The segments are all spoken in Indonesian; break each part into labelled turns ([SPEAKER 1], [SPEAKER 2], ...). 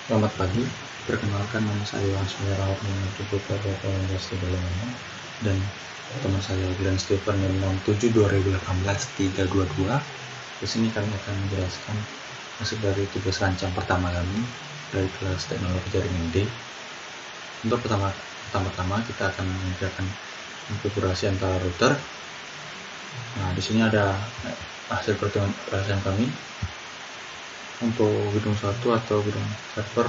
[SPEAKER 1] Selamat pagi, perkenalkan nama saya Ansmira Putra dan teman saya Glenn Stephen 67 2018 322. Di sini kami akan menjelaskan hasil dari tugas rancang pertama kami dari kelas teknologi jaringan D. Untuk pertama-tama kita akan mengerjakan konfigurasi antara router. Nah, di sini ada hasil pertemuan rancang kami. Untuk gedung 1 atau gedung server,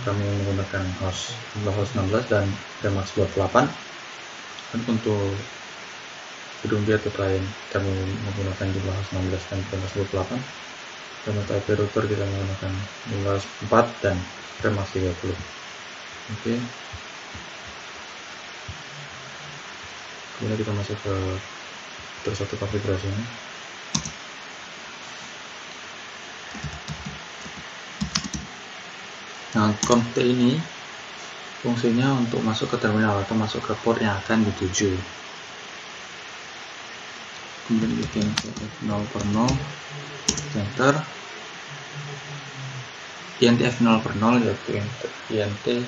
[SPEAKER 1] kami menggunakan host 16 dan Remax 28. Dan untuk gedung D atau klien kami menggunakan jumlah host 16 dan Remax 28. Dan untuk IP router kita menggunakan jumlah host 4 dan Remax 30. Oke. Kemudian kita masuk ke terus satu konfigurasinya. Nah, conft ini fungsinya untuk masuk ke terminal atau masuk ke port yang akan dituju. Kemudian bikin F0 per 0, enter. INT F0 per 0 yaitu INT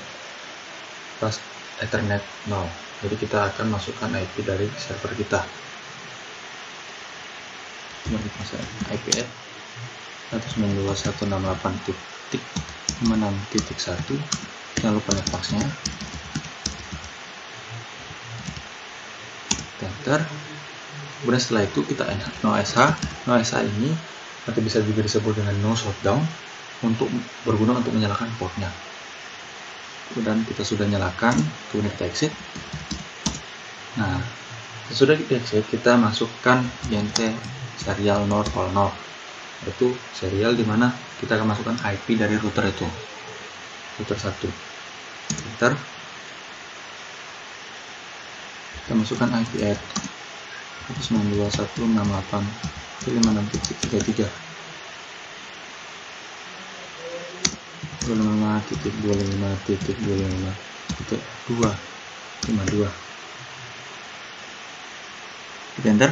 [SPEAKER 1] plus Ethernet 0. Jadi kita akan masukkan IP dari server kita. Kemudian kita masuk IP 192.168.56.1, jangan lupa netboxnya, enter. Kemudian setelah itu kita enter no SH ini nanti bisa juga disebut dengan no shutdown untuk berguna untuk menyalakan portnya. Kemudian kita sudah nyalakan, kemudian kita exit. Nah, sesudah kita exit, kita masukkan INT serial 000, yaitu serial dimana kita akan masukkan IP dari router itu, router 1. Enter. Kita masukkan IP add 192.168.56.33 25.25.25.252. Kita enter.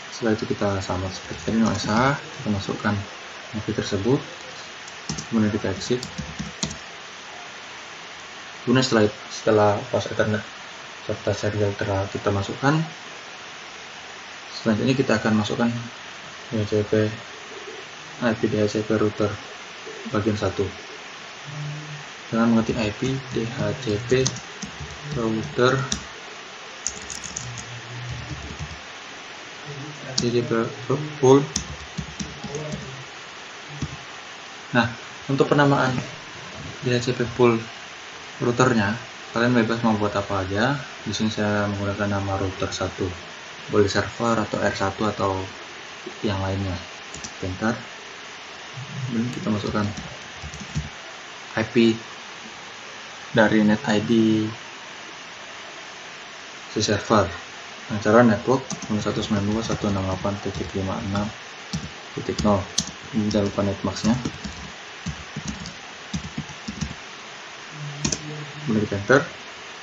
[SPEAKER 1] Setelah itu kita sama seperti tadi no SH, kita masukkan IP tersebut, kemudian kita exit. Kemudian setelah host Ethernet serta serial telah kita masukkan, selanjutnya kita akan masukkan DHCP IP DHCP router bagian 1 dengan mengetik IP DHCP router pool. Nah, untuk penamaan DHCP pool routernya, kalian bebas mau buat apa aja. Di sini saya menggunakan nama router 1, boleh server atau R1 atau yang lainnya. Enter. Dan kita masukkan IP dari NetID si server. Nah, cara network 192.168.56.0. Ini jangan lupa netmaxnya. Kemudian kita enter.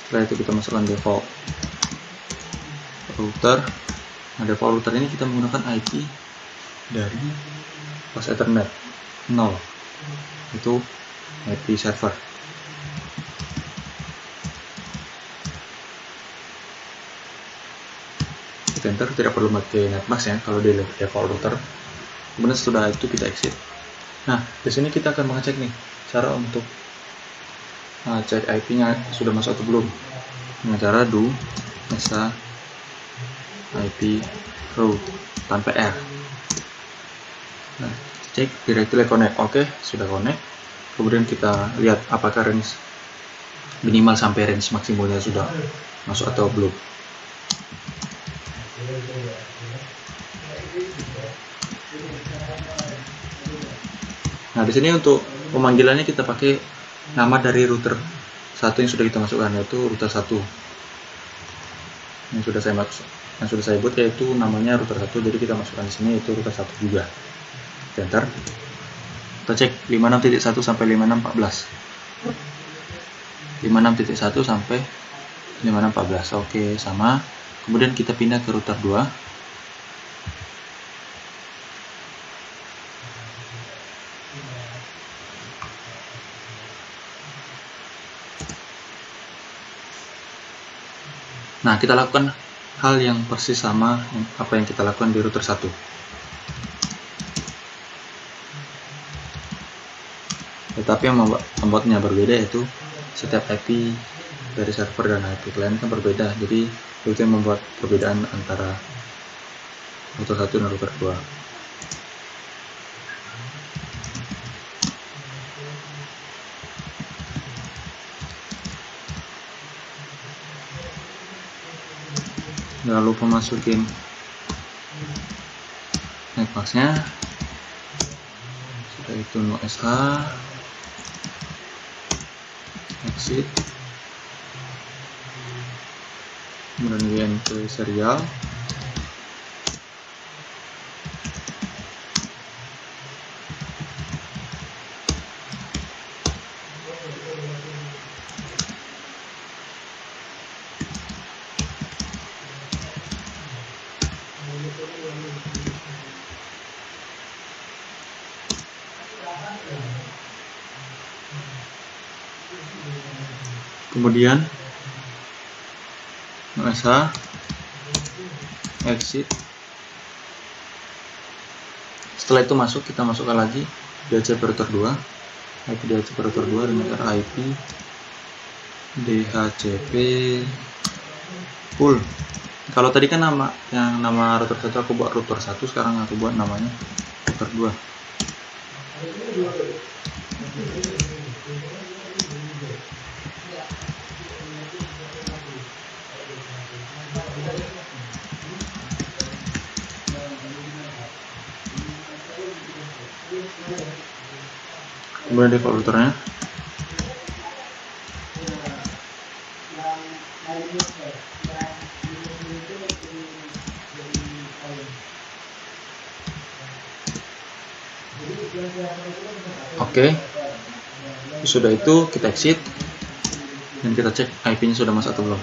[SPEAKER 1] Setelah itu kita masukkan default router. Nah, default router ini kita menggunakan IP dari host Ethernet 0, itu IP server. Enter, tidak perlu pakai netmax ya kalau di default router. Kemudian setelah itu kita exit. Nah, di sini kita akan mengecek nih cara untuk cek IP-nya sudah masuk atau belum dengan cara do esa IP route tanpa R. Nah, cek directly connect. Oke, sudah connect. Kemudian kita lihat apakah range minimal sampai range maksimalnya sudah masuk atau belum. Nah, di sini untuk pemanggilannya kita pakai nama dari router 1 yang sudah kita masukkan, yaitu router 1 yang sudah saya buat, yaitu namanya router 1. Jadi kita masukkan di sini yaitu router 1 juga. Enter. Kita cek 56.1 sampai 56.14. 56.1 sampai 56.14. Oke, sama. Kemudian kita pindah ke router 2. Nah, kita lakukan hal yang persis sama apa yang kita lakukan di router 1. Tetapi yang membuatnya berbeda yaitu setiap IP dari server dan IP client kan berbeda. Jadi itu yang membuat perbedaan antara router 1 dan router 2. Jangan lupa masukin netmasknya. Setelah itu no SH, exit, kemudian ke serial. Kemudian SH, exit. Setelah itu kita masukkan lagi DHCP router 2, IP DHCP router 2 dengan IP DHCP full. Kalau tadi kan nama router 1 aku buat router 1, sekarang aku buat namanya router 2. Kemudian default routernya. Oke. Sudah itu kita exit dan kita cek IP-nya sudah masuk atau belum.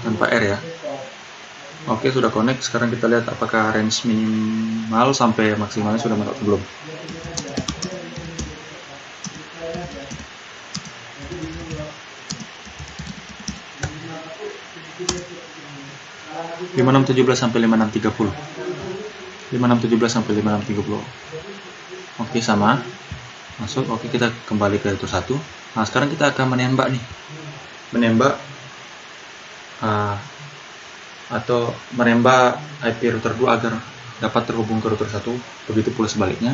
[SPEAKER 1] Tanpa R ya. Oke, sudah connect. Sekarang kita lihat apakah range minimal sampai maksimalnya sudah masuk atau belum. (5617 sampai 5630). 5617 sampai 5630. Oke, sama. Masuk. Oke, kita kembali ke router 1. Nah, sekarang kita akan menembak nih. Menembak IP router 2 agar dapat terhubung ke router 1. Begitu pula sebaliknya,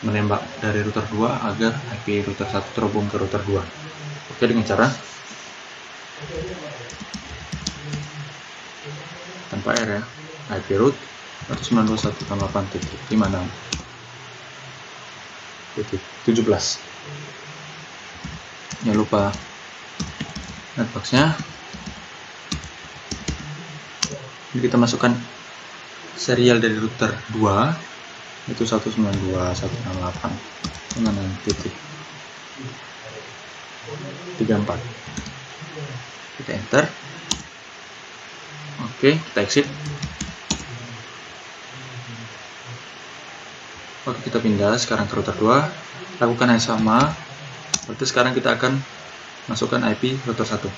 [SPEAKER 1] menembak dari router 2 agar IP router 1 terhubung ke router 2. Oke, dengan cara tanpa R ya, IP root 192.168.56.17. Jangan lupa netboxnya. Jadi kita masukkan serial dari router 2 itu 192.168.6.34. Kita enter. Oke, kita exit. Oke, kita pindah sekarang ke router 2. Lakukan yang sama. Berarti sekarang kita akan masukkan IP router 1.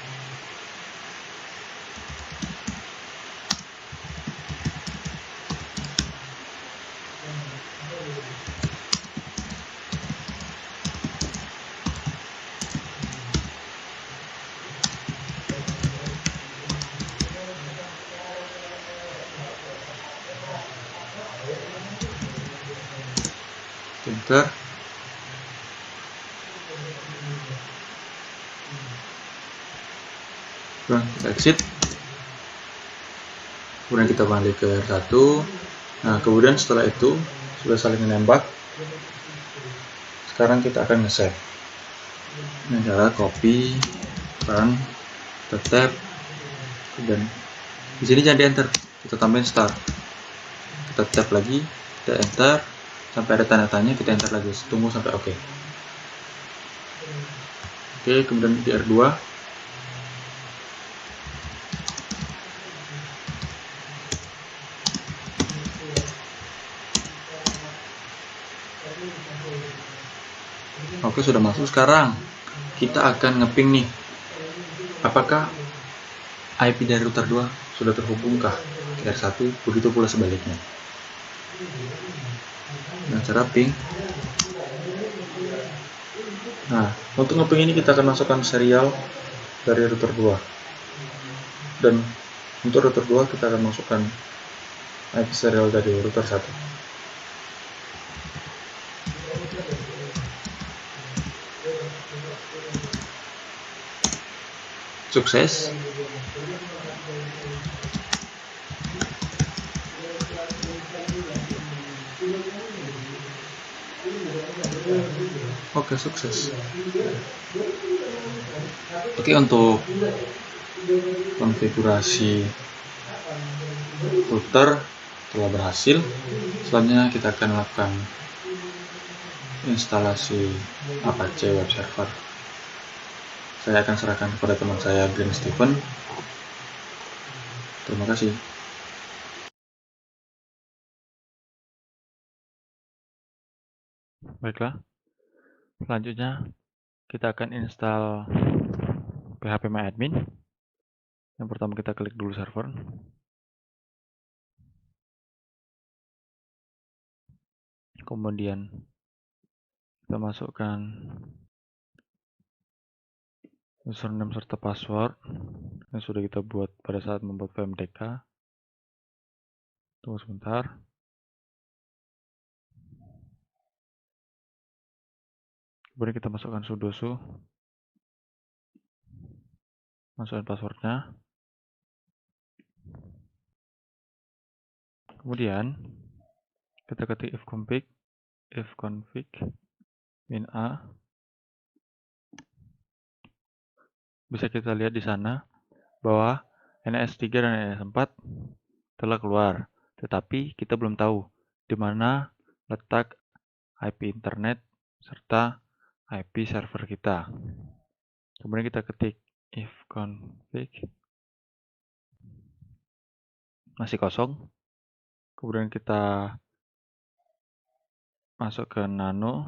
[SPEAKER 1] Enter. Kita exit. Kemudian kita balik ke R1. Nah, kemudian setelah itu sudah saling menembak. Sekarang kita akan nge-save. Ini adalah copy, run, tetap, dan di sini jangan di enter. Kita tambahin start. Kita tap lagi, kita enter. Sampai ada tanda tanya, kita enter lagi, tunggu sampai oke. Oke, kemudian di R2 oke, sudah masuk. Sekarang kita akan ngeping nih, apakah IP dari router 2 sudah terhubungkah ke R1, begitu pula sebaliknya. Nah, cara ping. Nah, untuk ngeping ini kita akan masukkan serial dari router 2. Dan untuk router 2 kita akan masukkan IP serial dari router 1. Sukses. Oke, sukses. Oke, untuk konfigurasi router telah berhasil. Selanjutnya kita akan melakukan instalasi Apache web server. Saya akan serahkan kepada teman saya, Glenn Stephen. Terima kasih.
[SPEAKER 2] Baiklah, selanjutnya kita akan install phpMyAdmin. Yang pertama kita klik dulu server. Kemudian kita masukkan username serta password yang sudah kita buat pada saat membuat VMDK. Tunggu sebentar. Kemudian kita masukkan sudo. Masukkan passwordnya. Kemudian kita ketik ifconfig min a. Bisa kita lihat di sana bahwa NS3 dan NS4 telah keluar, tetapi kita belum tahu di mana letak IP internet serta IP server kita. Kemudian kita ketik ifconfig masih kosong. Kemudian kita masuk ke nano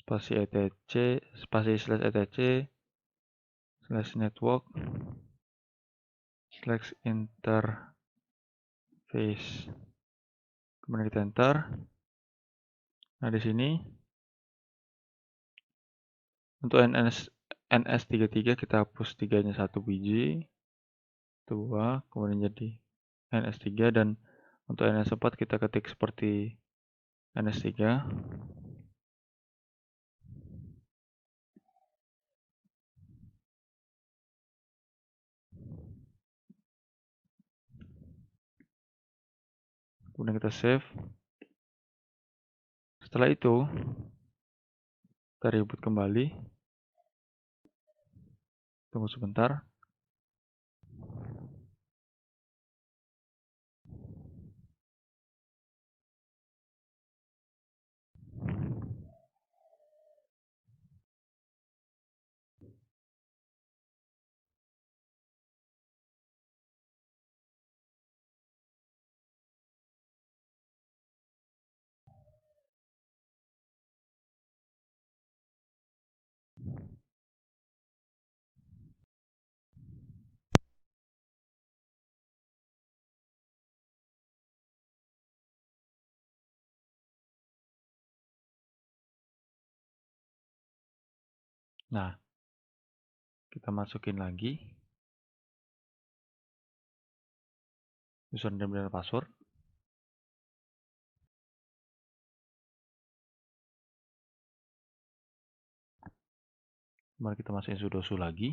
[SPEAKER 2] spasi etc spasi /etc/network /interface. Kemudian kita enter. Nah, di sini untuk NS33 kita hapus 3-nya 1 biji, 2, kemudian jadi NS3, dan untuk NS4 kita ketik seperti NS3. Kemudian kita save. Setelah itu kita reboot kembali. Tunggu sebentar. Nah, kita masukin lagi username dan password. Kemudian kita masukin sudo lagi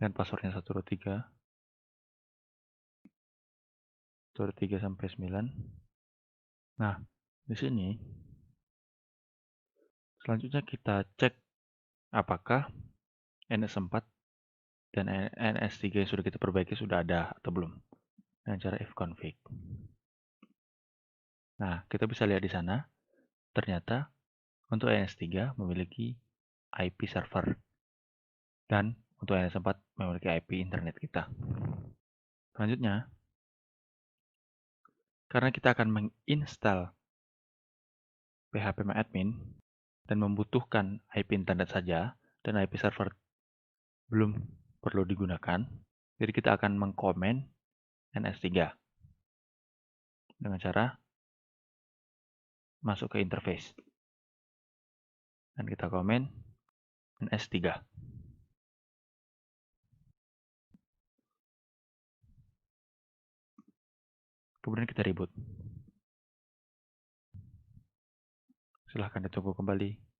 [SPEAKER 2] dan passwordnya 123 sampai 9. Nah, di sini selanjutnya kita cek apakah NS4 dan NS3 yang sudah kita perbaiki sudah ada atau belum dengan cara ifconfig. Nah, kita bisa lihat di sana ternyata untuk NS3 memiliki IP server dan untuk NS4 memiliki IP internet kita. Selanjutnya, karena kita akan menginstal phpMyAdmin dan membutuhkan IP internet saja dan IP server belum perlu digunakan, jadi kita akan mengkomen ns3 dengan cara masuk ke interface dan kita komen ns3. Kemudian kita reboot. Silahkan ditunggu kembali.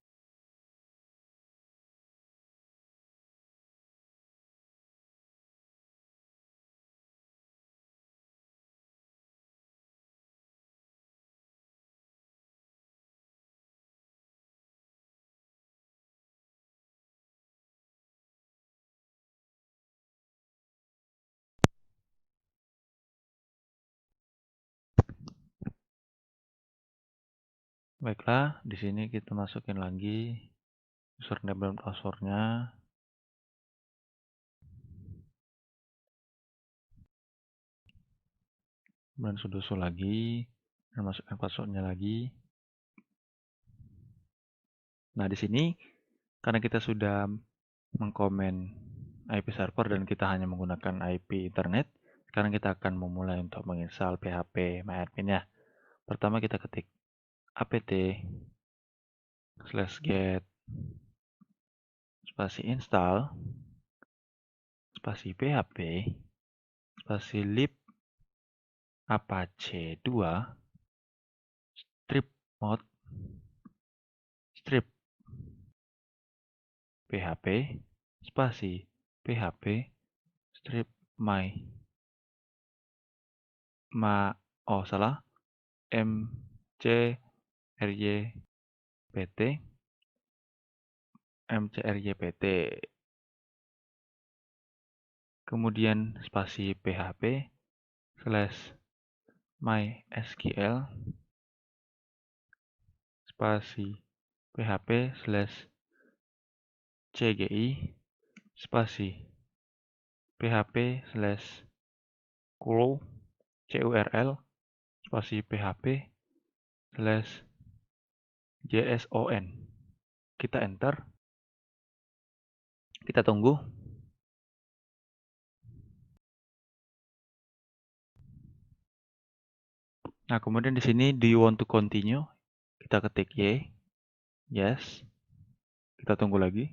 [SPEAKER 2] Baiklah, di sini kita masukin lagi username dan passwordnya. Kemudian sudoku lagi dan masukkan passwordnya lagi. Nah, di sini karena kita sudah mengkomen IP server dan kita hanya menggunakan IP internet, sekarang kita akan memulai untuk menginstal phpMyAdmin ya. Pertama kita ketik apt/get spasi install spasi php spasi lib apache 2 strip mode strip php spasi php strip mcrypt kemudian spasi php / mysql spasi php / cgi spasi php / curl spasi php / json. Kita enter, kita tunggu. Nah, kemudian di sini do you want to continue? Kita ketik yes. Kita tunggu lagi.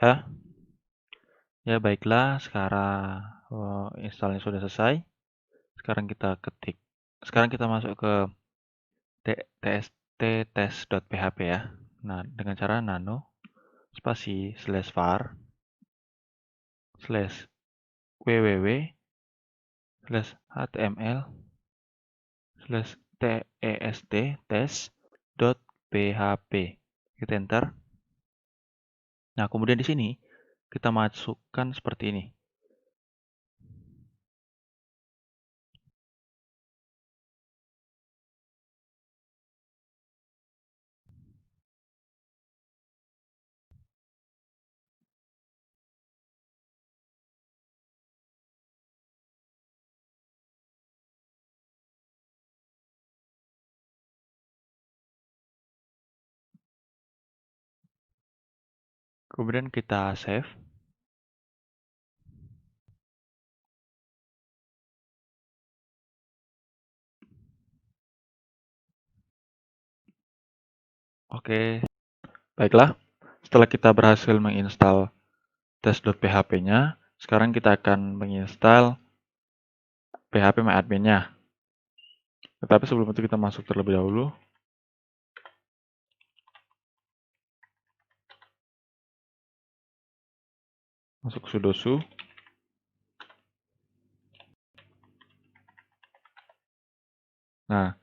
[SPEAKER 2] Ya, ya baiklah. Sekarang installnya sudah selesai. Sekarang kita masuk ke test.php ya. Nah, dengan cara nano spasi /var /www /html /test test.php. Kita enter. Nah, kemudian di sini kita masukkan seperti ini. Kemudian kita save. Oke, baiklah. Setelah kita berhasil menginstal test.php-nya, sekarang kita akan menginstal php-admin-nya. Tetapi sebelum itu kita masuk terlebih dahulu. Masuk sudo su. Nah,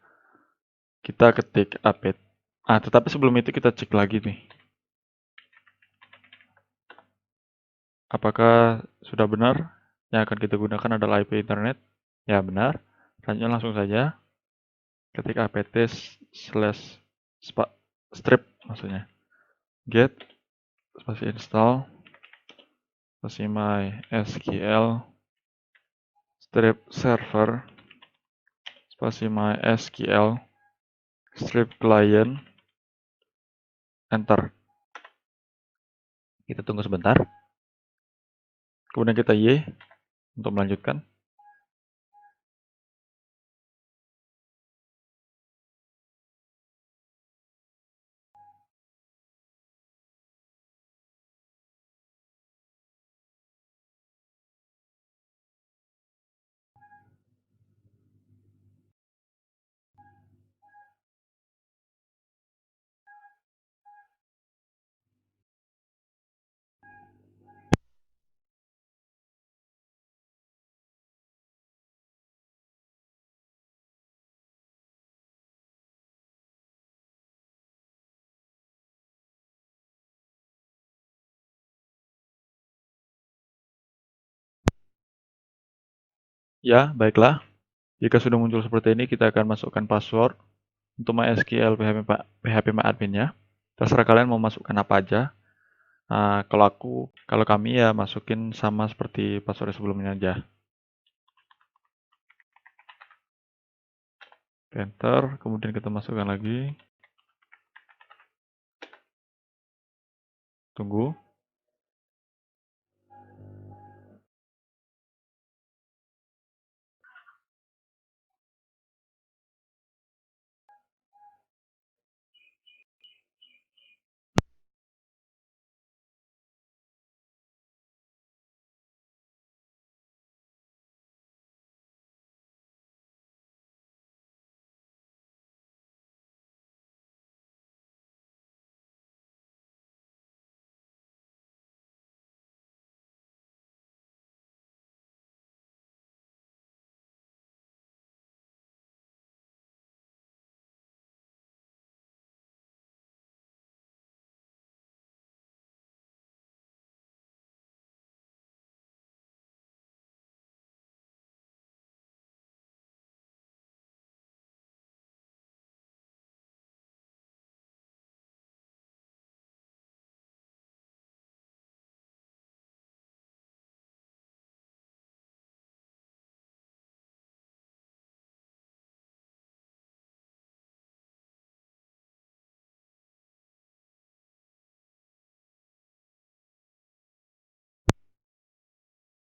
[SPEAKER 2] kita ketik apt. Tetapi sebelum itu kita cek lagi nih. Apakah sudah benar yang akan kita gunakan adalah IP internet? Ya, benar. Selanjutnya langsung saja ketik apt strip maksudnya. Get spasi install spasi mysql strip server spasi mysql strip client, enter. Kita tunggu sebentar. Kemudian kita Y untuk melanjutkan. Ya, baiklah. Jika sudah muncul seperti ini, kita akan masukkan password untuk MySQL PHP admin-nya. Terserah kalian mau masukkan apa aja. Kalau kami ya masukin sama seperti password sebelumnya aja. Enter, kemudian kita masukkan lagi. Tunggu.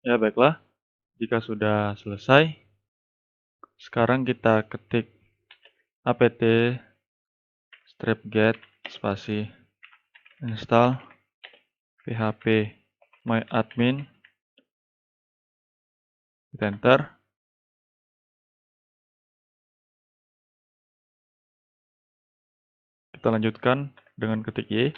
[SPEAKER 2] Ya, baiklah. Jika sudah selesai, sekarang kita ketik apt strip get spasi install php myadmin, kita enter. Kita lanjutkan dengan ketik Y.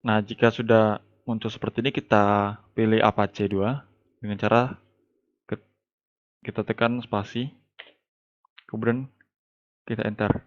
[SPEAKER 2] Nah, jika sudah muncul seperti ini, kita pilih Apache 2 dengan cara kita tekan spasi, kemudian kita enter.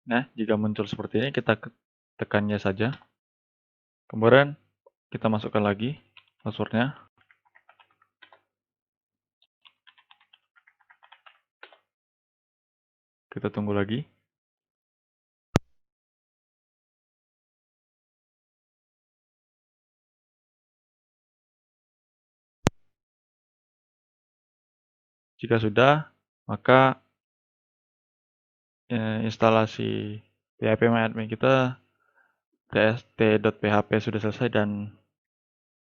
[SPEAKER 2] Nah, jika muncul seperti ini, kita tekannya saja. Kemudian kita masukkan lagi passwordnya. Kita tunggu lagi. Jika sudah, maka instalasi PHP MyAdmin kita tst.php sudah selesai dan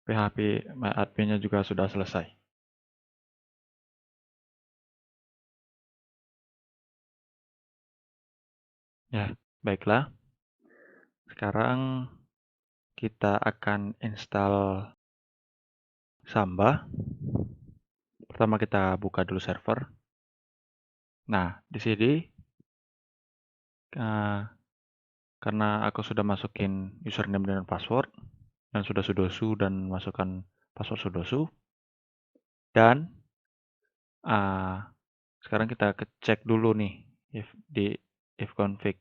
[SPEAKER 2] PHP MyAdmin-nya juga sudah selesai. Ya, baiklah. Sekarang kita akan install Samba. Pertama kita buka dulu server. Nah, di sini karena aku sudah masukin username dan password dan sudah sudosu dan masukkan password sudosu, dan sekarang kita cek dulu nih di ifconfig.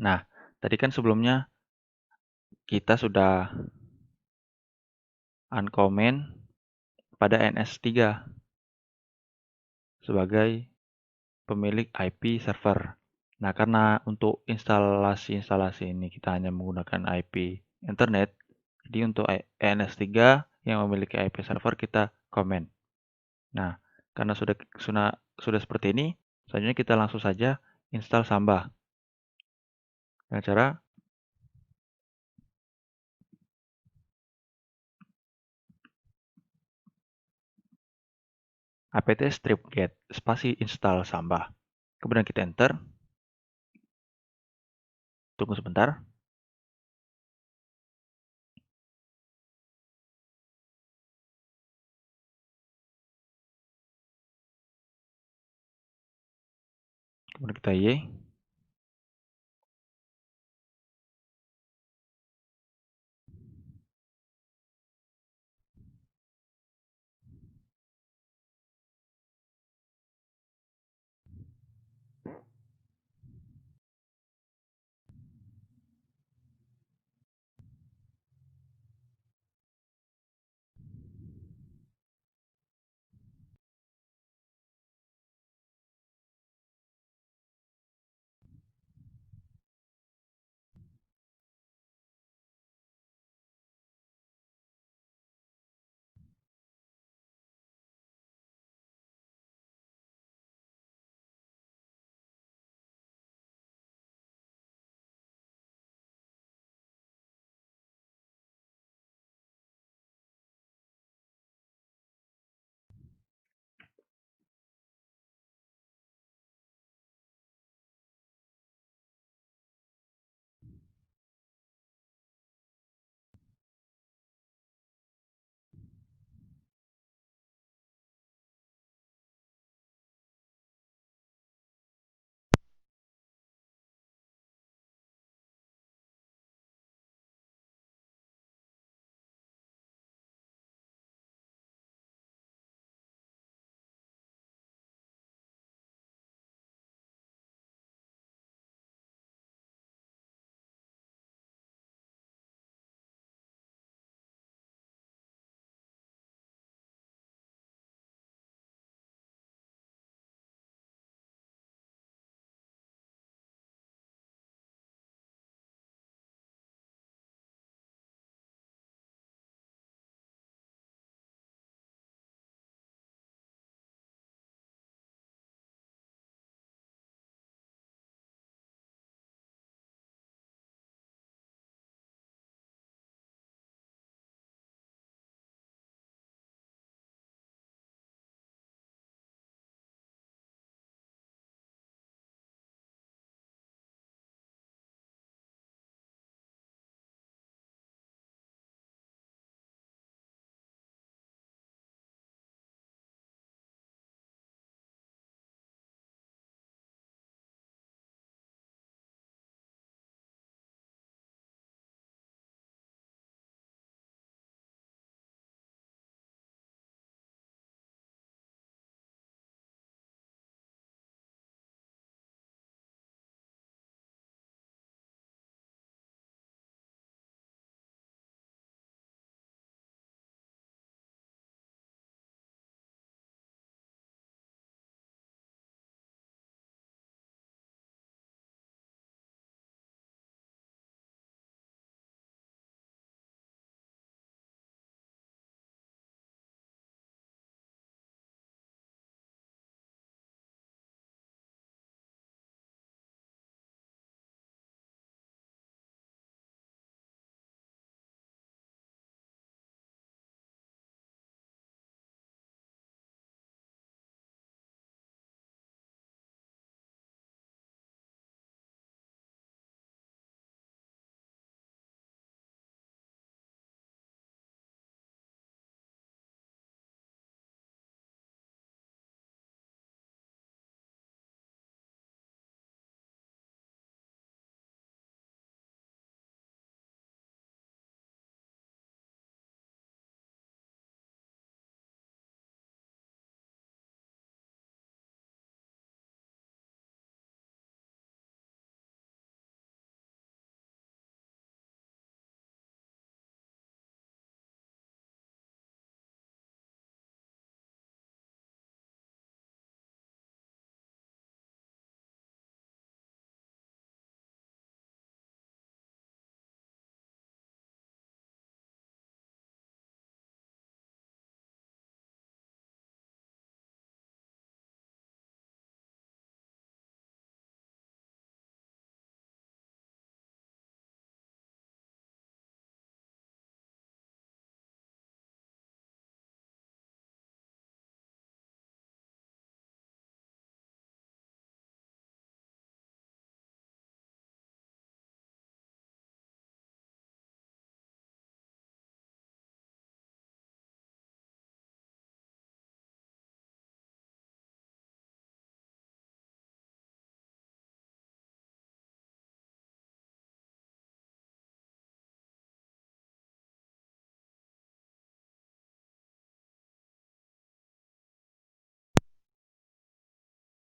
[SPEAKER 2] Nah, tadi kan sebelumnya kita sudah uncomment pada NS3 sebagai pemilik IP server. Nah, karena untuk instalasi ini kita hanya menggunakan IP internet, jadi untuk NS3 yang memiliki IP server kita comment. Nah, karena sudah seperti ini, selanjutnya kita langsung saja install Samba. Dengan cara apt strip get spasi install Samba. Kemudian kita enter. Tunggu sebentar. Kemudian kita Y.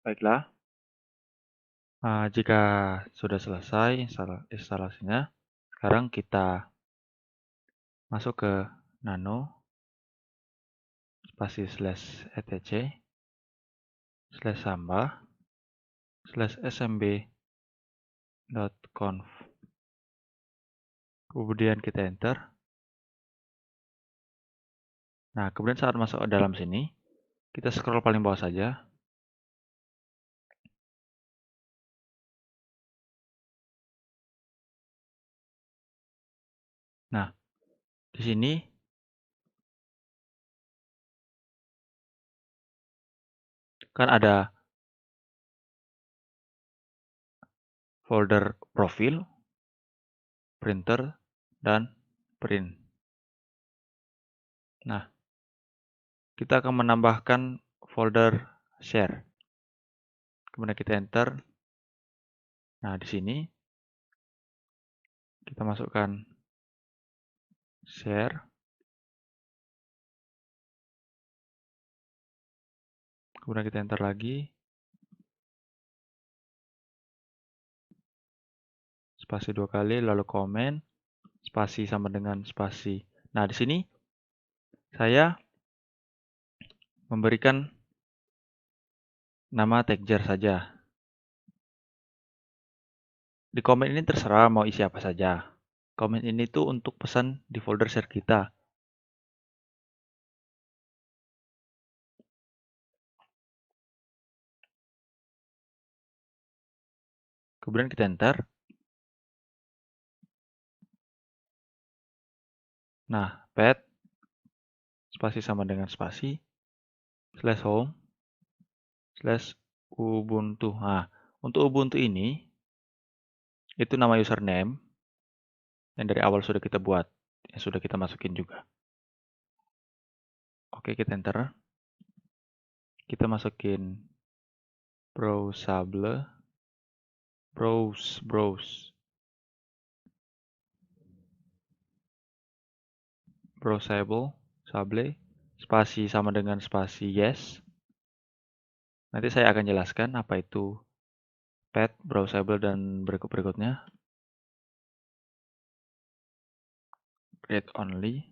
[SPEAKER 2] Baiklah, jika sudah selesai instalasinya, sekarang kita masuk ke nano spasi /etc /samba /smb.conf. Kemudian kita enter. Nah, kemudian saat masuk ke dalam sini, kita scroll paling bawah saja. Nah, di sini kan ada folder profil, printer, dan print. Nah, kita akan menambahkan folder share. Kemudian kita enter. Nah, di sini kita masukkan share. Kemudian kita enter lagi. Spasi 2 kali, lalu komen. Spasi sama dengan spasi. Nah, di sini saya memberikan nama tagjar saja. Di komen ini terserah mau isi apa saja. Komen ini tuh untuk pesan di folder share kita. Kemudian kita enter. Nah, pet spasi sama dengan spasi /home /ubuntu. Nah, untuk Ubuntu ini itu nama username yang dari awal sudah kita buat, yang sudah kita masukin juga. Oke, kita enter. Kita masukin browsable, sable, spasi sama dengan spasi yes. Nanti saya akan jelaskan apa itu pet, browsable, dan berikut-berikutnya. Read only.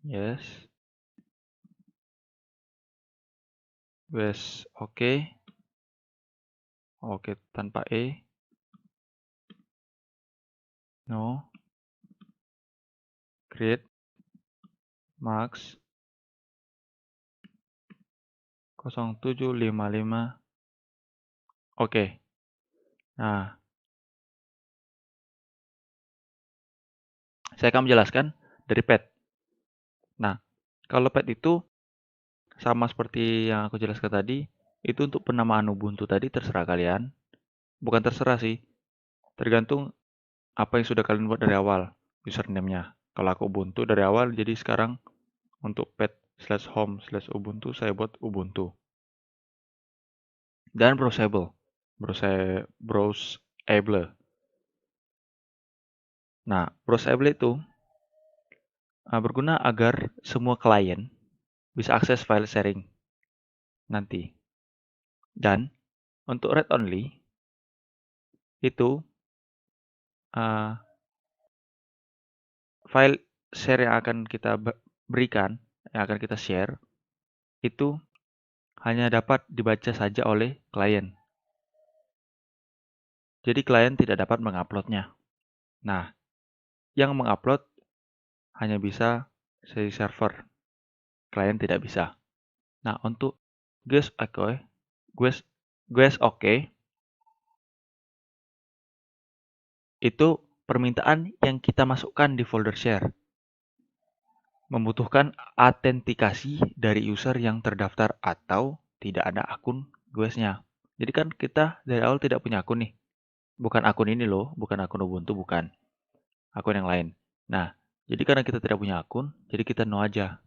[SPEAKER 2] Yes. Wes, oke. Oke, tanpa E. No. Create. Max. 0755. Oke. Nah, saya akan menjelaskan dari pet. Nah, kalau pet itu sama seperti yang aku jelaskan tadi, itu untuk penamaan Ubuntu tadi terserah kalian. Bukan terserah sih, tergantung apa yang sudah kalian buat dari awal, username-nya. Kalau aku Ubuntu dari awal, jadi sekarang untuk pet/home/ubuntu saya buat Ubuntu. Dan browsable. Browsable. Nah, browsable itu berguna agar semua klien bisa akses file sharing nanti. Dan untuk read only itu file share yang akan kita berikan, yang akan kita share, itu hanya dapat dibaca saja oleh klien. Jadi klien tidak dapat menguploadnya. Nah, yang mengupload hanya bisa si server. Klien tidak bisa. Nah, untuk guys oke, itu permintaan yang kita masukkan di folder share. Membutuhkan autentikasi dari user yang terdaftar atau tidak ada akun guys-nya. Jadi kan kita dari awal tidak punya akun nih. Bukan akun ini loh, bukan akun Ubuntu, bukan. Akun yang lain. Nah, jadi karena kita tidak punya akun, jadi kita no aja.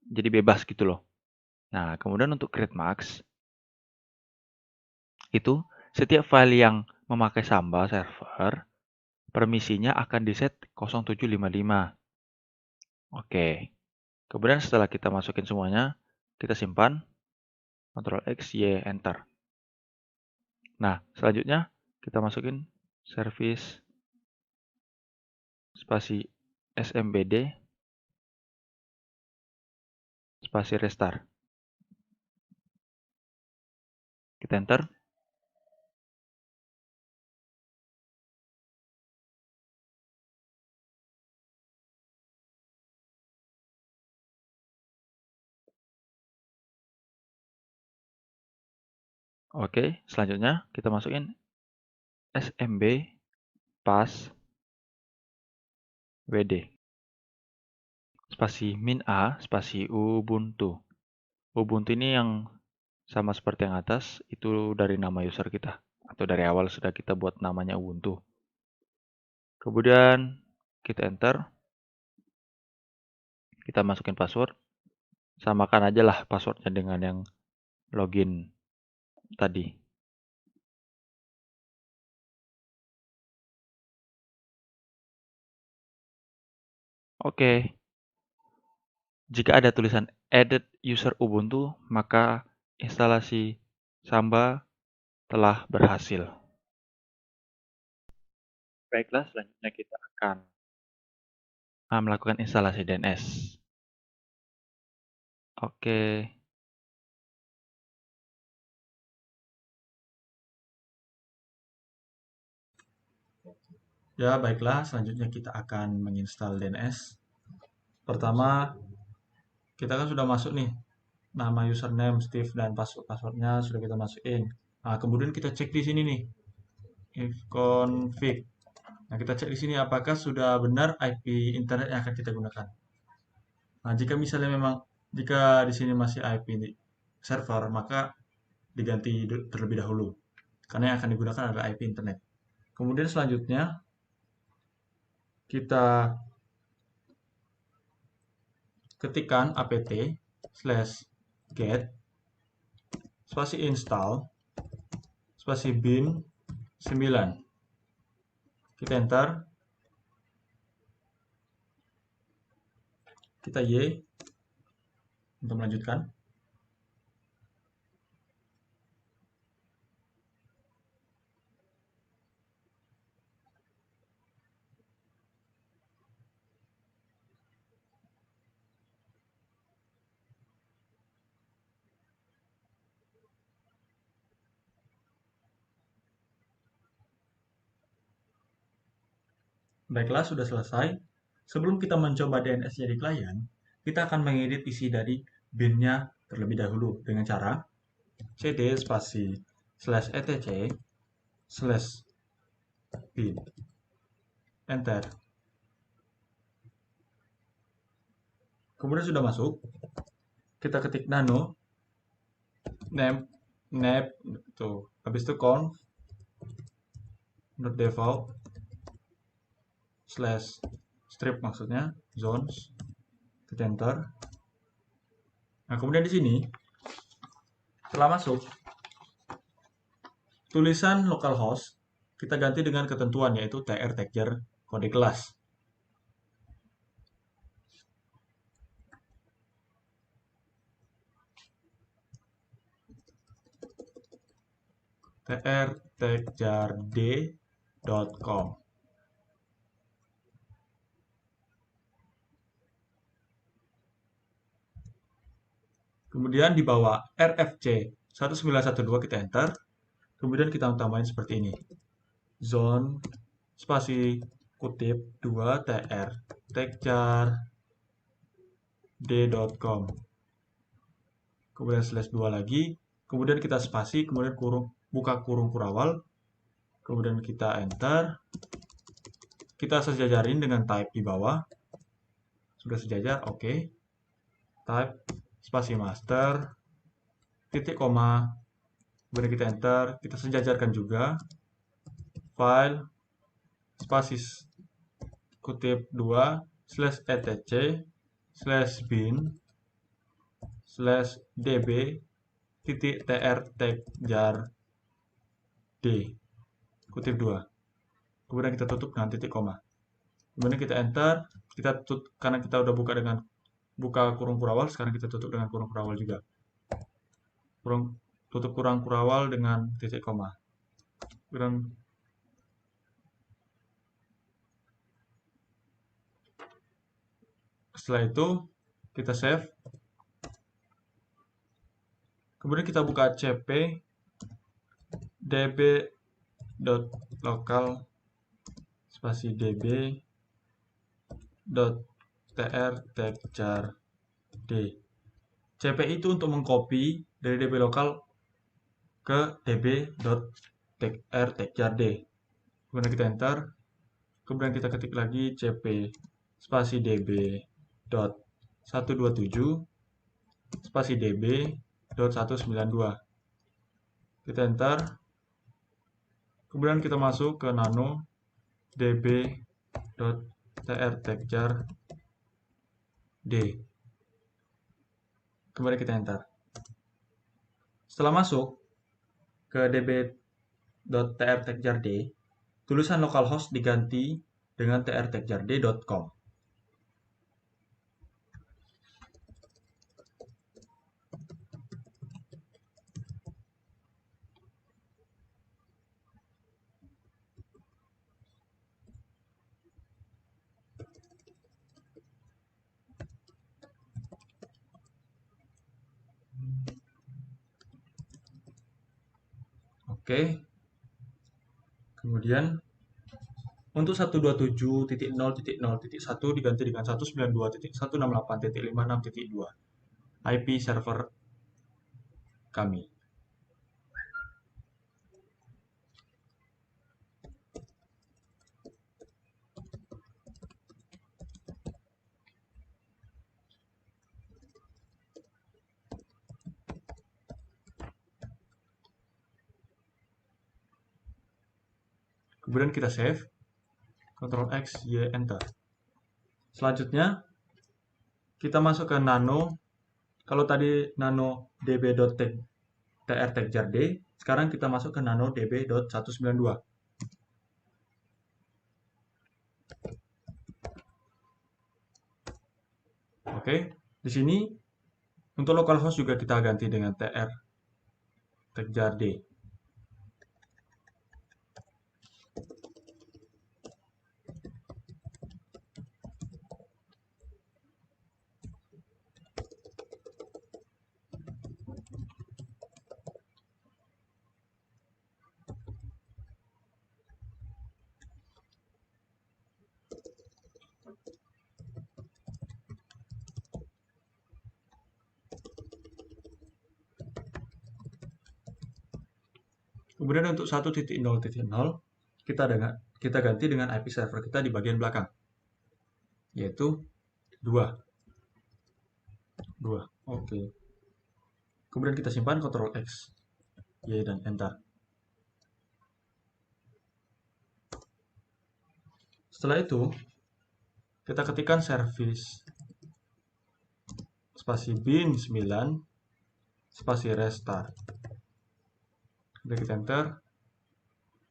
[SPEAKER 2] Jadi bebas gitu loh. Nah, kemudian untuk create max, itu setiap file yang memakai Samba server, permisinya akan diset 0755. Oke. Kemudian setelah kita masukin semuanya, kita simpan, Ctrl X, Y, Enter. Nah, selanjutnya kita masukin service spasi smbd spasi restart. Kita enter. Oke, selanjutnya kita masukin smb pas wd spasi min a spasi ubuntu. Ubuntu ini yang sama seperti yang atas, itu dari nama user kita, atau dari awal sudah kita buat namanya Ubuntu. Kemudian kita enter, kita masukin password, samakan aja lah passwordnya dengan yang login tadi. Oke, jika ada tulisan added user Ubuntu, maka instalasi Samba telah berhasil. Baiklah, selanjutnya kita akan melakukan instalasi DNS. Oke,
[SPEAKER 1] Ya, baiklah, selanjutnya kita akan menginstal DNS. Pertama, kita kan sudah masuk nih, nama username Steve dan passwordnya sudah kita masukin. Nah, kemudian kita cek di sini nih, if config. Nah, kita cek di sini apakah sudah benar IP internet yang akan kita gunakan. Nah, jika misalnya memang, jika di sini masih IP server, maka diganti terlebih dahulu. Karena yang akan digunakan adalah IP internet. Kemudian selanjutnya, kita ketikkan apt/get spasi install spasi bin 9. Kita enter. Kita Y untuk melanjutkan. Baiklah, sudah selesai. Sebelum kita mencoba DNS-nya di klien, kita akan mengedit isi dari bin-nya terlebih dahulu dengan cara cd spasi /etc/bin. Enter. Kemudian sudah masuk, kita ketik nano name tuh, habis itu conf .default /strip maksudnya zones, kita enter. Nah, kemudian di sini setelah masuk, tulisan localhost kita ganti dengan ketentuan yaitu tr tagger kode kelas. trtaggerd.com. Kemudian di bawah RFC 1912 kita enter. Kemudian kita tambahin seperti ini. Zone spasi kutip 2 tr taggerd.com. Kemudian /2 lagi. Kemudian kita spasi, kemudian buka kurung kurawal. Kemudian kita enter. Kita sejajarin dengan type di bawah. Sudah sejajar, oke. Type spasi master titik koma, kemudian kita enter, kita sejajarkan juga file spasi kutip 2 /etc/bin /db titik tr tagger d kutip 2, kemudian kita tutup dengan titik koma, kemudian kita enter, karena kita udah buka dengan buka kurung kurawal, sekarang kita tutup dengan kurung kurawal juga. Tutup kurung kurawal dengan titik koma. Kemudian setelah itu kita save. Kemudian kita buka cp db.local spasi db.tr tagjar d. cp itu untuk mengcopy dari db lokal ke db.tr tagjar d. Kemudian kita enter. Kemudian kita ketik lagi cp spasi db.127 spasi db.192. Kita enter. Kemudian kita masuk ke nano db.tr tagjar d. Kemudian kita enter. Setelah masuk ke db.tr tagjar d, tulisan localhost diganti dengan trtagjard.com. Oke. Kemudian untuk 127.0.0.1 diganti dengan 192.168.56.2 IP server kami. Kemudian kita save, Ctrl X, Y, Enter. Selanjutnya, kita masuk ke nano. Kalau tadi nano db.tr tagjar d, sekarang kita masuk ke nano db.192. Oke, di sini untuk localhost juga kita ganti dengan tr tagjar d. Kemudian untuk 1.0.0 kita ganti dengan IP server kita di bagian belakang, yaitu 2. Oke. Kemudian kita simpan, Ctrl X, Y, dan Enter. Setelah itu, kita ketikkan service spasi bin 9 spasi restart. Kemudian kita enter.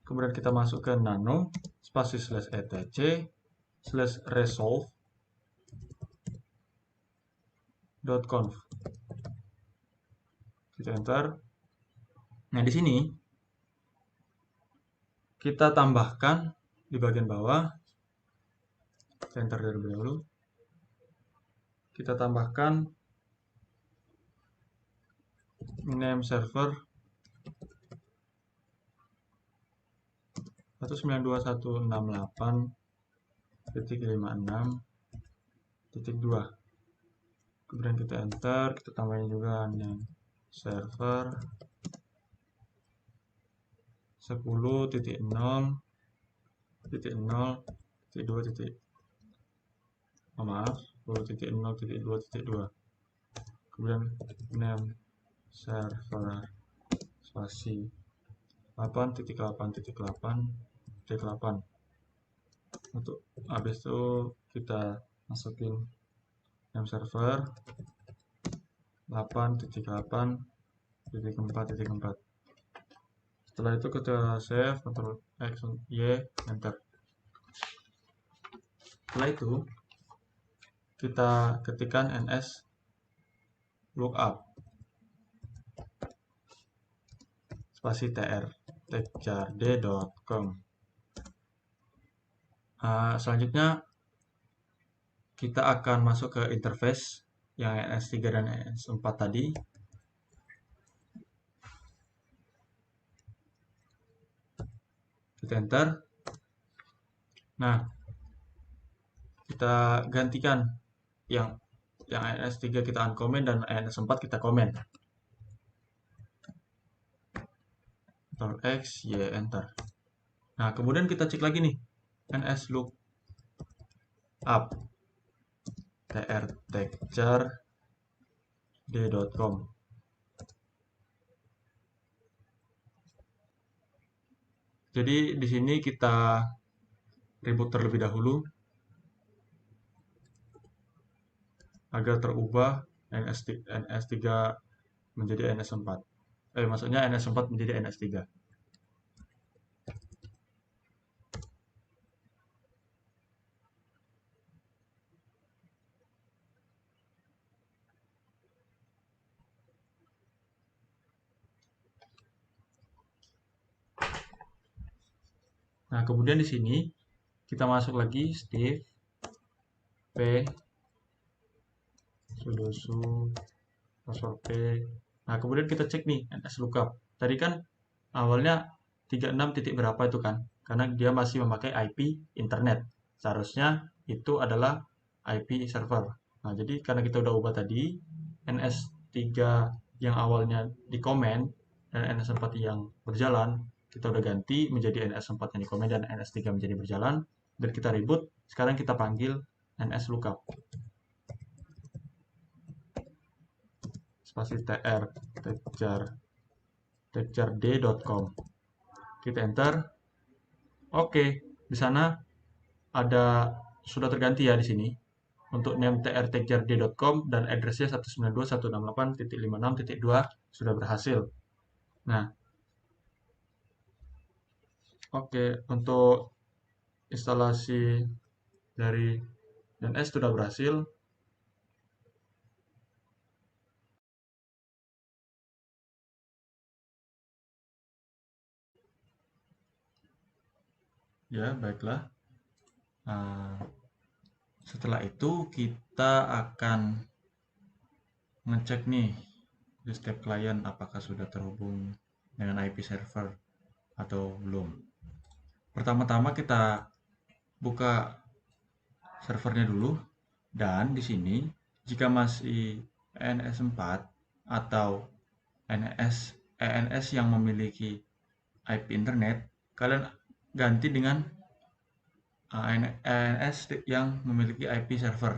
[SPEAKER 1] Kemudian kita masuk ke nano spasi /etc/resolve.conf. Kita enter. Nah, di sini kita tambahkan di bagian bawah. Kita enter terlebih dahulu. Kita tambahkan name server 192.168.56.2. Kemudian kita enter, kita tambahin juga name server 10.0.0.2. Kemudian name server spasi 8.8.8.8. Untuk habis itu kita masukin name server 8.8.4.4. Setelah itu kita save, Ctrl X, Y, Enter. Setelah itu kita ketikkan ns lookup spasi tr techjarde.com. Selanjutnya kita akan masuk ke interface yang NS3 dan NS4 tadi. Kita enter. Nah, kita gantikan yang NS3 kita uncomment dan NS4 kita comment. Ctrl X, Y, enter. Nah, kemudian kita cek lagi nih, ns lookup tr techjarde.com. Jadi di sini kita reboot terlebih dahulu agar terubah NS3 menjadi NS4. Maksudnya NS4 menjadi NS3. Nah, kemudian di sini kita masuk lagi Steve P sudo su password P. Nah, kemudian kita cek nih ns lookup. Tadi kan awalnya 36 titik berapa itu kan? Karena dia masih memakai IP internet. Seharusnya itu adalah IP server. Nah, jadi karena kita udah ubah tadi, NS3 yang awalnya di comment dan NS4 yang berjalan, kita udah ganti menjadi NS4 yang di comment dan NS3 menjadi berjalan, dan kita reboot. Sekarang kita panggil ns lookup spasi tr techjarde.com. Kita enter. Oke, di sana ada sudah terganti ya di sini. Untuk name trtechjarde.com dan addressnya 192.168.56.2 sudah berhasil. Nah, oke, untuk instalasi dari DNS sudah berhasil. Ya, baiklah. Setelah itu kita akan ngecek nih di setiap klien apakah sudah terhubung dengan IP server atau belum. Pertama-tama kita buka servernya dulu, dan di sini jika masih NS4 atau ENS yang memiliki IP internet, kalian ganti dengan ENS yang memiliki IP server.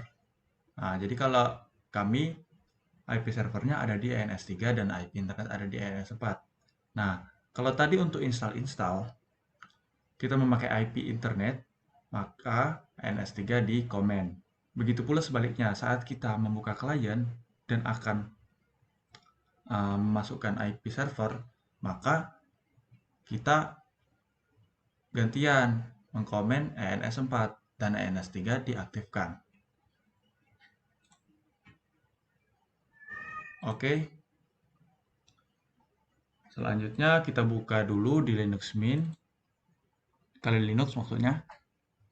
[SPEAKER 1] Nah, jadi kalau kami IP servernya ada di ENS3 dan IP internet ada di ENS4. Nah, kalau tadi untuk install kita memakai IP internet, maka ENS3 di comment. Begitu pula sebaliknya, saat kita membuka klien dan akan memasukkan IP server, maka kita gantian mengkomen ENS4 dan ENS3 diaktifkan. Oke. Selanjutnya kita buka dulu di Linux Mint. Kali Linux maksudnya.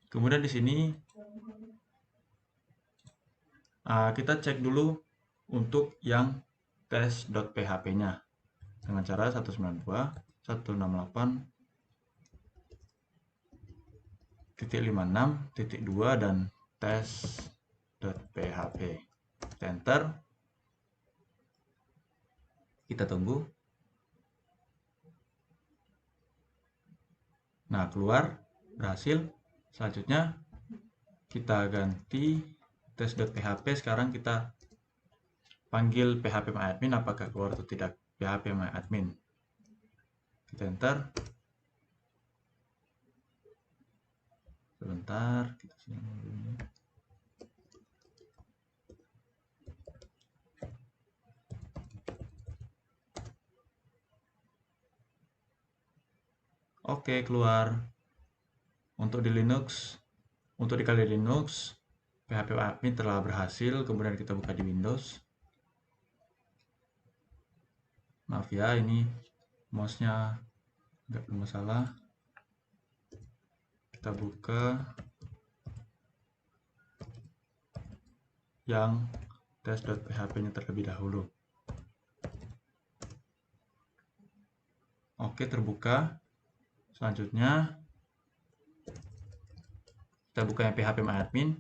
[SPEAKER 1] Kemudian di sini kita cek dulu untuk yang test.php-nya dengan cara 192.168.56.2 dan test.php. Enter. Kita tunggu. Nah, keluar, berhasil. Selanjutnya kita ganti test.php. Sekarang kita panggil php_myadmin apakah keluar atau tidak. php_myadmin. Kita enter. Sebentar, kita sini dulu. Oke, keluar. Untuk di Linux, untuk di Kali Linux, PHP admin telah berhasil. Kemudian kita buka di Windows. Maaf ya, ini mouse-nya nggak bermasalah. Kita buka yang test.php-nya terlebih dahulu. Oke, terbuka. Selanjutnya kita buka yang PHP admin.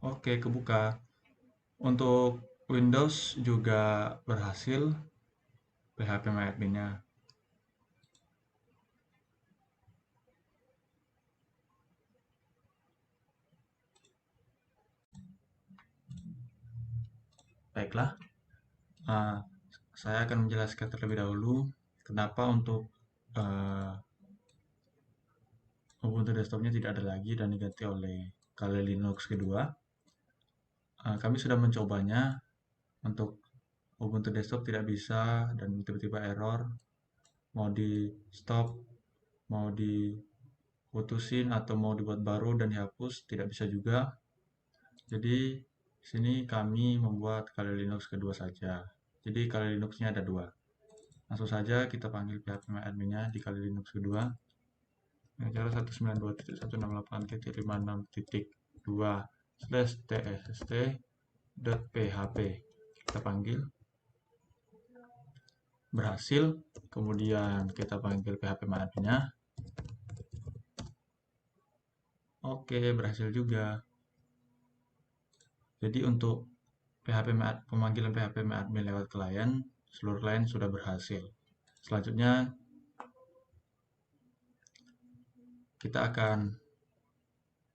[SPEAKER 1] Oke, kebuka. Untuk Windows juga berhasil PHP admin-nya. Baiklah, saya akan menjelaskan terlebih dahulu kenapa untuk Ubuntu desktopnya tidak ada lagi dan diganti oleh Kali Linux kedua. Kami sudah mencobanya untuk Ubuntu desktop tidak bisa dan tiba-tiba error, mau di stop, mau diputusin atau mau dibuat baru dan dihapus tidak bisa juga. Jadi sini kami membuat Kali Linux kedua saja. Jadi Kali Linuxnya ada dua. Langsung saja kita panggil PHP adminnya di Kali Linux kedua. Dengan cara 192.168.2/txt.php. Kita panggil. Berhasil. Kemudian kita panggil PHP adminnya. Oke, berhasil juga. Jadi untuk pemanggilan PHP admin lewat klien, seluruh klien sudah berhasil. Selanjutnya kita akan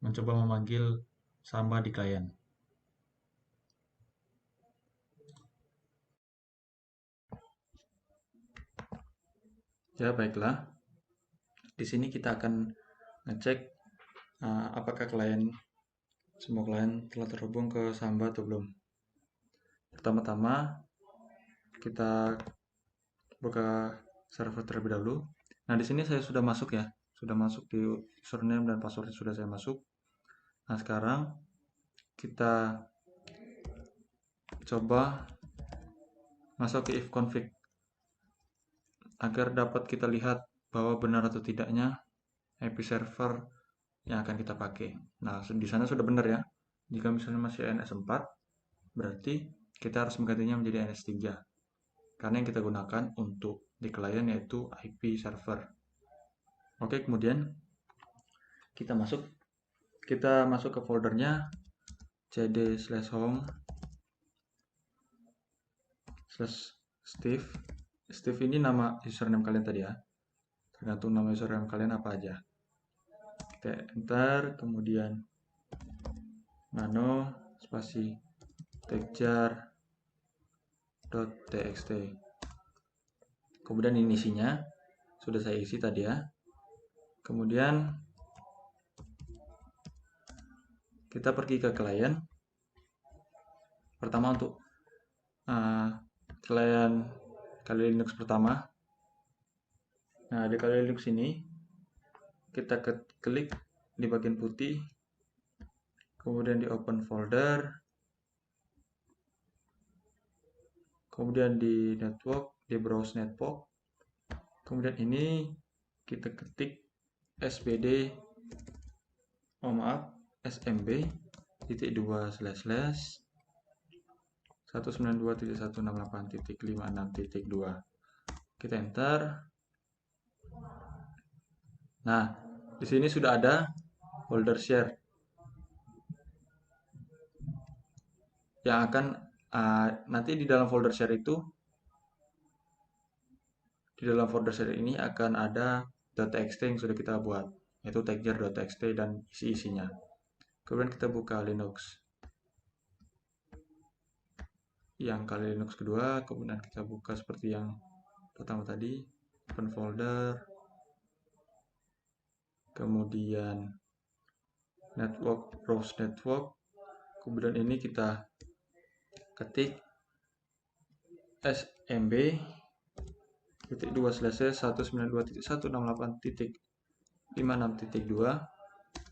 [SPEAKER 1] mencoba memanggil Samba di klien. Ya, baiklah. Di sini kita akan ngecek apakah semua klien telah terhubung ke Samba atau belum. Pertama-tama kita buka server terlebih dahulu. Nah, di sini saya sudah masuk ya. Sudah masuk di username dan passwordnya sudah saya masuk. Nah, sekarang kita coba masuk ke ifconfig agar dapat kita lihat bahwa benar atau tidaknya IP server yang akan kita pakai. Nah, di sana sudah benar ya. Jika misalnya masih NS4, berarti kita harus menggantinya menjadi NS3. Karena yang kita gunakan untuk di klien yaitu IP server. Oke, kemudian kita masuk ke foldernya cd/home/steve. Steve ini nama username kalian tadi ya. Tergantung nama username kalian apa aja. Kita enter, kemudian nano spasi texture.txt. Kemudian ini isinya sudah saya isi tadi ya. Kemudian kita pergi ke klien. Pertama untuk klien Kali Linux pertama. Nah, di Kali Linux ini kita klik di bagian putih, kemudian di open folder, kemudian di network, di browse network, kemudian ini kita ketik smb/192.168.56.2. Kita enter. Nah, di sini sudah ada folder share yang akan nanti di dalam folder share ini akan ada .txt yang sudah kita buat, yaitu texture.txt dan isi-isinya. Kemudian kita buka Linux yang Kali Linux kedua, kemudian kita buka seperti yang pertama tadi, open folder, kemudian network, browse network, kemudian ini kita ketik smb titik 2/192.168.56.2,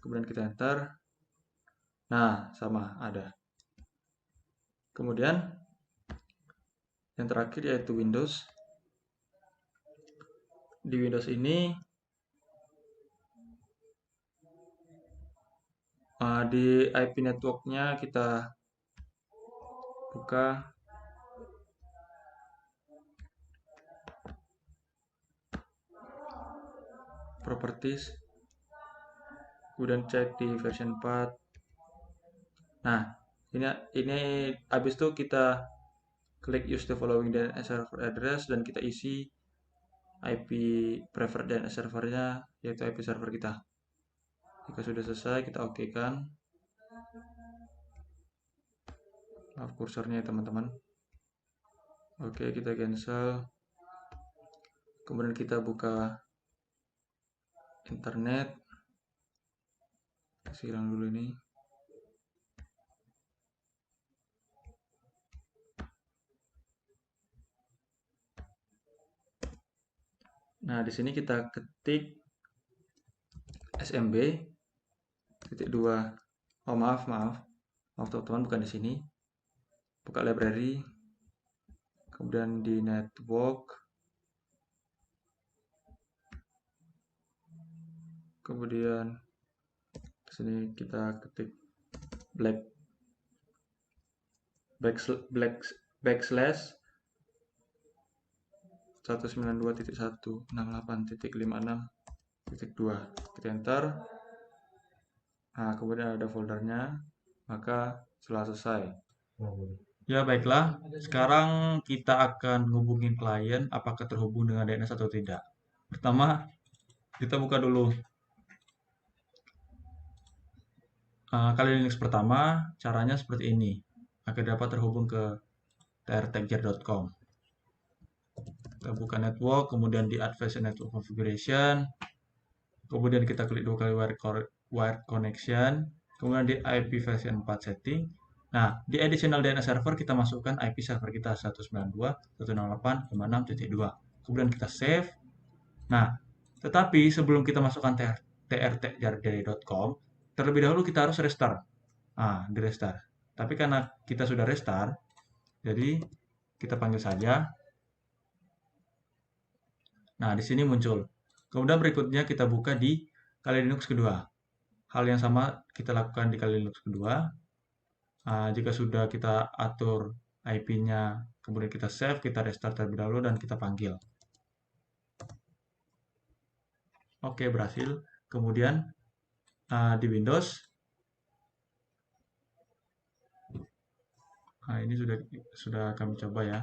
[SPEAKER 1] kemudian kita enter. Nah, sama ada. Kemudian yang terakhir yaitu Windows. Di Windows ini di IP networknya kita buka properties, kemudian cek di version 4. Nah, ini habis itu kita klik use the following DNS server address dan kita isi IP preferred DNS servernya, yaitu IP server kita. Jika sudah selesai, kita oke kan. Maaf kursornya ya teman-teman. Oke, kita cancel. Kemudian kita buka internet. Kasih hilang dulu ini. Nah, di sini kita ketik smb titik 2. Oh, maaf teman-teman, bukan di sini. Buka library, kemudian di network, kemudian di sini kita ketik backslash 192.168.56.2, kita enter. Nah, kemudian ada foldernya, maka setelah selesai. Ya baiklah, sekarang kita akan hubungin klien apakah terhubung dengan DNS atau tidak. Pertama, kita buka dulu kali Linux pertama. Caranya seperti ini agar dapat terhubung ke trtechjar.com. Kita buka network, kemudian di Advanced Network Configuration, kemudian kita klik 2 kali wired connection, kemudian di IP version 4 setting. Nah, di additional DNS server kita masukkan IP server kita 192.168.56.2. Kemudian kita save. Nah, tetapi sebelum kita masukkan trtechjar.com, terlebih dahulu kita harus restart. Di restart. Tapi karena kita sudah restart, jadi kita panggil saja. Nah, di sini muncul. Kemudian berikutnya kita buka di Kali Linux kedua. Hal yang sama kita lakukan di Kali Linux kedua. Jika sudah kita atur IP-nya, kemudian kita save, kita restart terlebih dahulu, dan kita panggil. Oke, berhasil. Kemudian di Windows, ini sudah kami coba ya.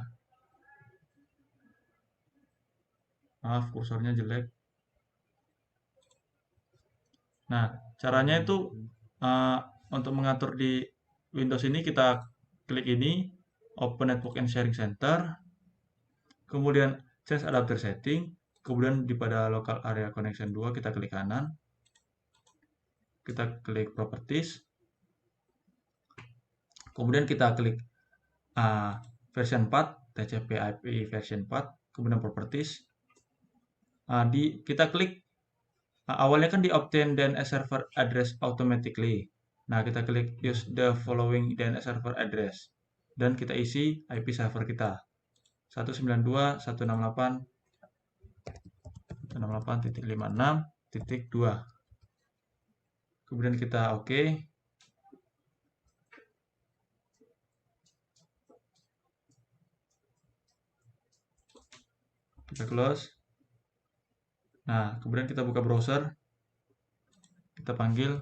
[SPEAKER 1] Maaf, kursornya jelek. Nah, caranya itu untuk mengatur di Windows ini kita klik ini, Open Network and Sharing Center, kemudian Change Adapter Setting, kemudian pada Local Area Connection 2 kita klik kanan, kita klik Properties, kemudian kita klik version 4, TCP/IP version 4, kemudian Properties. Kita klik awalnya kan di Obtain DNS Server Address Automatically. Nah, kita klik Use the following DNS Server Address, dan kita isi IP server kita 192.168.56.2. Kemudian kita oke. Kita close. Nah, kemudian kita buka browser. Kita panggil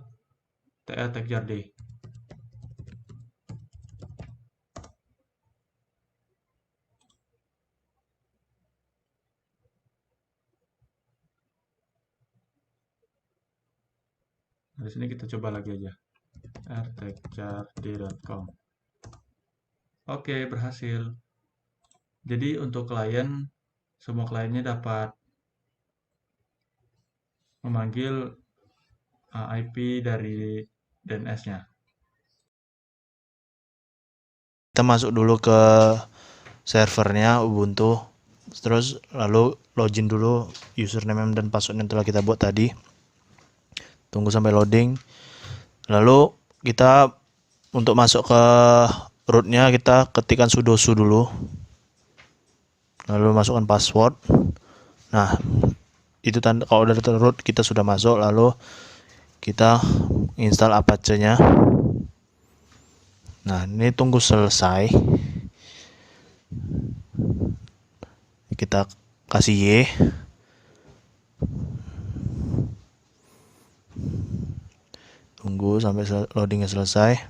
[SPEAKER 1] trtechjar.d. Nah, di sini kita coba lagi aja. trtechjar.d.com. Oke, berhasil. Jadi untuk klien, semua kliennya dapat memanggil IP dari DNS-nya.
[SPEAKER 3] kita masuk dulu ke servernya Ubuntu, terus lalu login dulu username dan password yang telah kita buat tadi. Tunggu sampai loading. Lalu kita untuk masuk ke rootnya kita ketikkan sudo su dulu. Lalu masukkan password. Nah, itu tanda kalau udah root kita sudah masuk. Lalu kita install Apache-nya. Nah, ini tunggu selesai. Kita kasih Y. Tunggu sampai loadingnya selesai.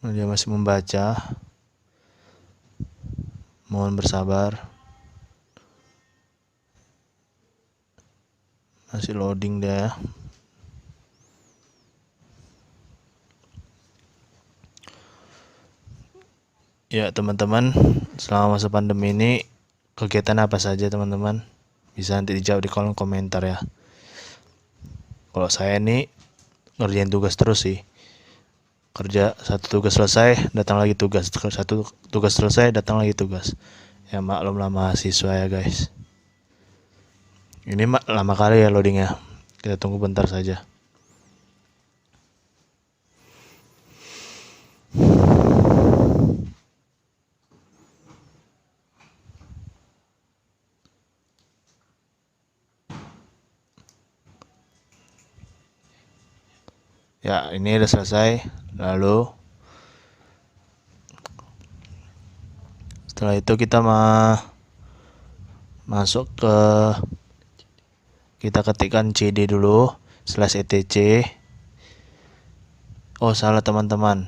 [SPEAKER 3] Dia masih membaca. Mohon bersabar. Masih loading dia. Ya teman-teman, selama masa pandemi ini kegiatan apa saja teman-teman? Bisa nanti dijawab di kolom komentar ya. Kalau saya nih ngerjain tugas terus sih. Kerja satu tugas selesai, datang lagi tugas. Satu tugas selesai, datang lagi tugas. Ya maklumlah mahasiswa ya guys. Ini lama kali ya loadingnya. Kita tunggu bentar saja. Ya, ini udah selesai. Lalu setelah itu kita masuk ke kita ketikkan cd dulu /etc. Oh, salah teman-teman.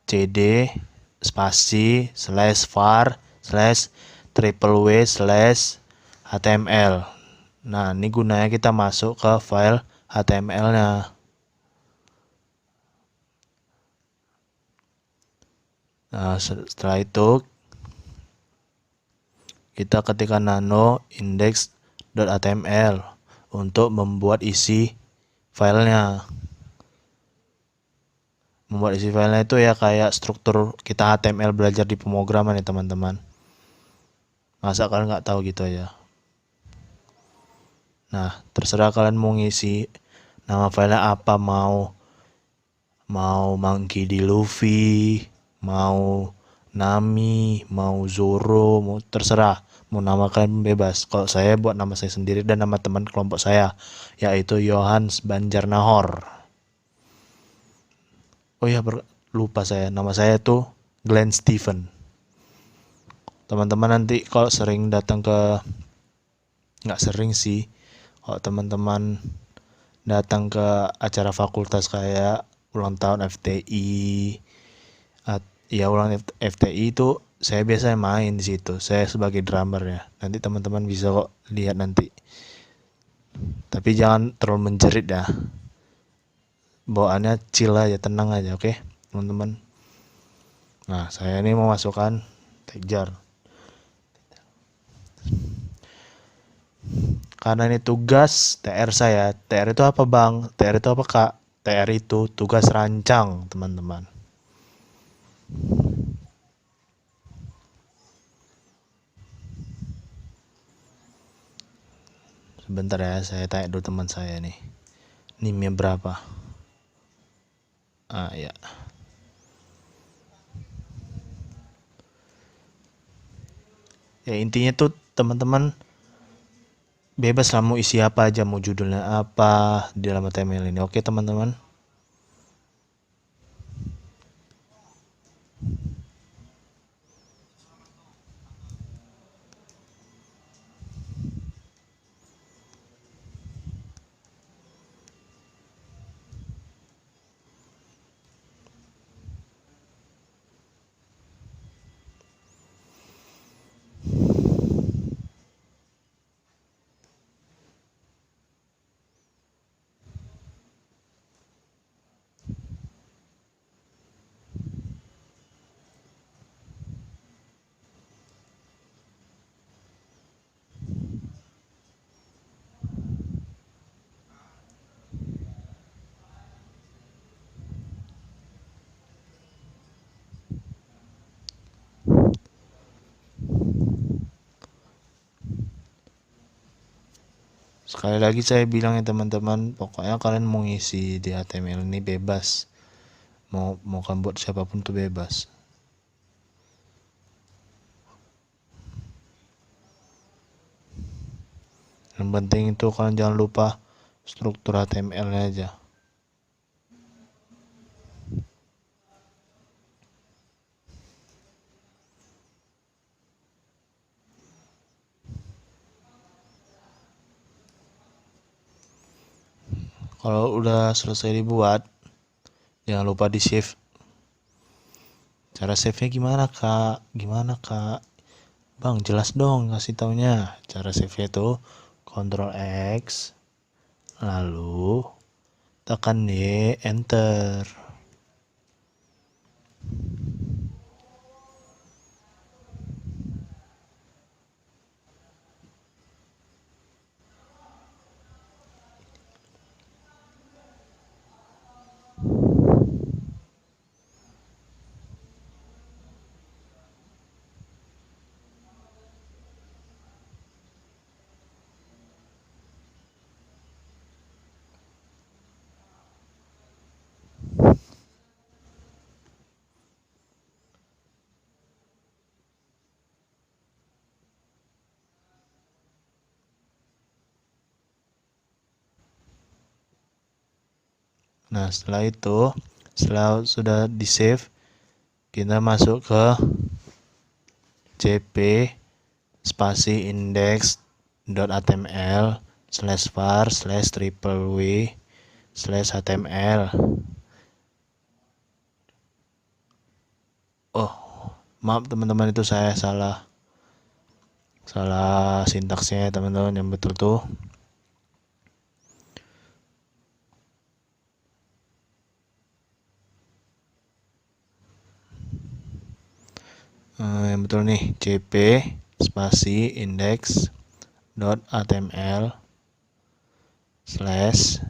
[SPEAKER 3] cd spasi /var/w/html. Nah, ini gunanya kita masuk ke file HTML-nya. Nah, setelah itu kita ketikkan nano index.html untuk membuat isi filenya. Membuat isi filenya itu ya kayak struktur kita HTML belajar di pemrograman ya teman-teman. Masa kalian nggak tahu gitu aja? Nah, terserah kalian mau ngisi nama filenya apa, mau Monkey D. Luffy, mau Nami, mau Zoro, mau terserah. Mau nama kalian bebas. Kalau saya buat nama saya sendiri dan nama teman kelompok saya, yaitu Johans Banjarnahor. Oh ya, lupa saya. Nama saya tuh Glenn Stephen. Teman-teman nanti kalau sering datang ke, nggak sering sih, kalau teman-teman datang ke acara fakultas kayak ulang tahun FTI, ya ulang FTI itu saya biasanya main di situ. Saya sebagai drummer ya. Nanti teman-teman bisa kok lihat nanti. Tapi jangan terlalu menjerit ya. Bawaannya chill aja, tenang aja, oke, teman-teman. Nah, saya ini mau masukkan tagjar. Karena ini tugas TR saya. TR itu apa bang? TR itu apa kak? TR itu tugas rancang teman-teman. Sebentar ya, saya tanya dulu teman saya nih. NIM-nya berapa? Ah ya. Ya intinya tuh teman-teman bebas lah mau isi apa aja, mau judulnya apa di dalam HTML ini. Oke teman-teman. Sekali lagi saya bilang ya teman-teman, pokoknya kalian mau ngisi di HTML ini bebas. Mau kalian buat siapapun tuh bebas. Yang penting itu kalian jangan lupa struktur HTML-nya aja. Kalau udah selesai dibuat, jangan lupa di save. Cara save-nya gimana kak? Bang jelas dong kasih taunya. Cara save-nya itu Ctrl X, lalu tekan Y, enter. Nah setelah itu, setelah sudah di save, kita masuk ke cp spasi index.html/var/w/html. Oh, maaf teman-teman, itu saya salah sintaksnya teman-teman. Yang betul tuh yang betul nih, cp spasi index.html slash,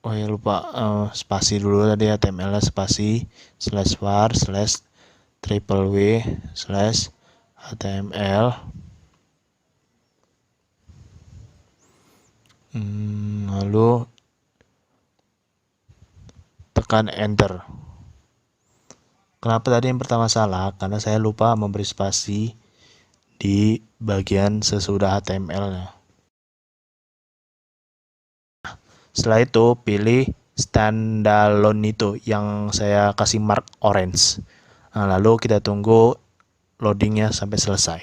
[SPEAKER 3] oh ya lupa, spasi dulu tadi HTML spasi slash var slash triple w slash html. Lalu tekan enter. Kenapa tadi yang pertama salah? Karena saya lupa memberi spasi di bagian sesudah HTML-nya. Setelah itu pilih standalone itu yang saya kasih mark orange. Nah, lalu kita tunggu loadingnya sampai selesai.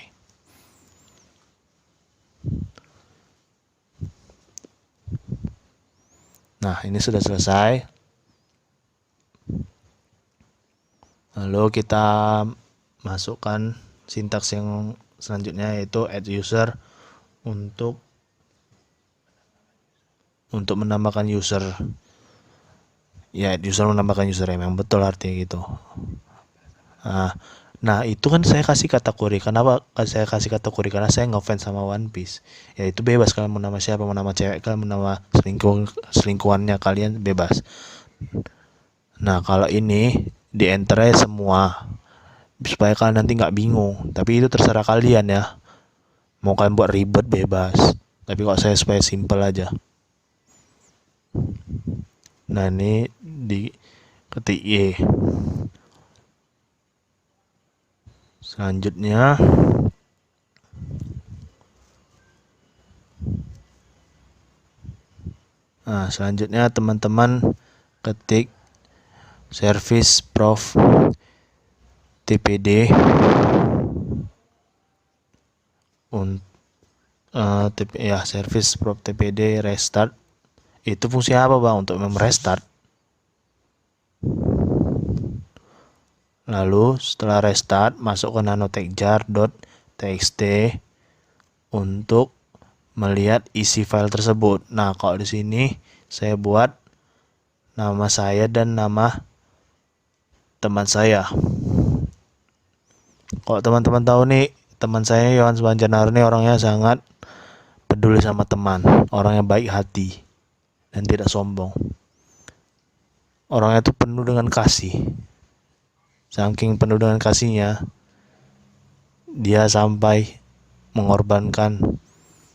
[SPEAKER 3] Nah, ini sudah selesai. Lalu kita masukkan sintaks yang selanjutnya, yaitu add user untuk menambahkan user. Ya, add user menambahkan user, memang betul artinya gitu. Nah itu kan saya kasih kategori. Kenapa saya kasih kategori? Karena saya ngefans sama One Piece. Ya itu bebas, kalian mau nama siapa, mau nama cewek kalian, mau nama selingkuhannya kalian, bebas. Nah kalau ini di enter aja semua supaya kalian nanti nggak bingung. Tapi itu terserah kalian ya. Mau kalian buat ribet bebas. Tapi kok saya supaya simple aja. Nah ini di ketik Y. Selanjutnya teman-teman ketik service prof tpd service prof tpd restart. Itu fungsinya apa bang? Untuk merestart. Lalu setelah restart masuk ke nanotechjar.txt untuk melihat isi file tersebut. Nah kalau di sini saya buat nama saya dan nama teman saya. Kalau teman-teman tahu nih, teman saya Yohan Subanjarnaro ini orangnya sangat peduli sama teman, orangnya baik hati dan tidak sombong. Orangnya itu penuh dengan kasih. Saking penuh dengan kasihnya, dia sampai mengorbankan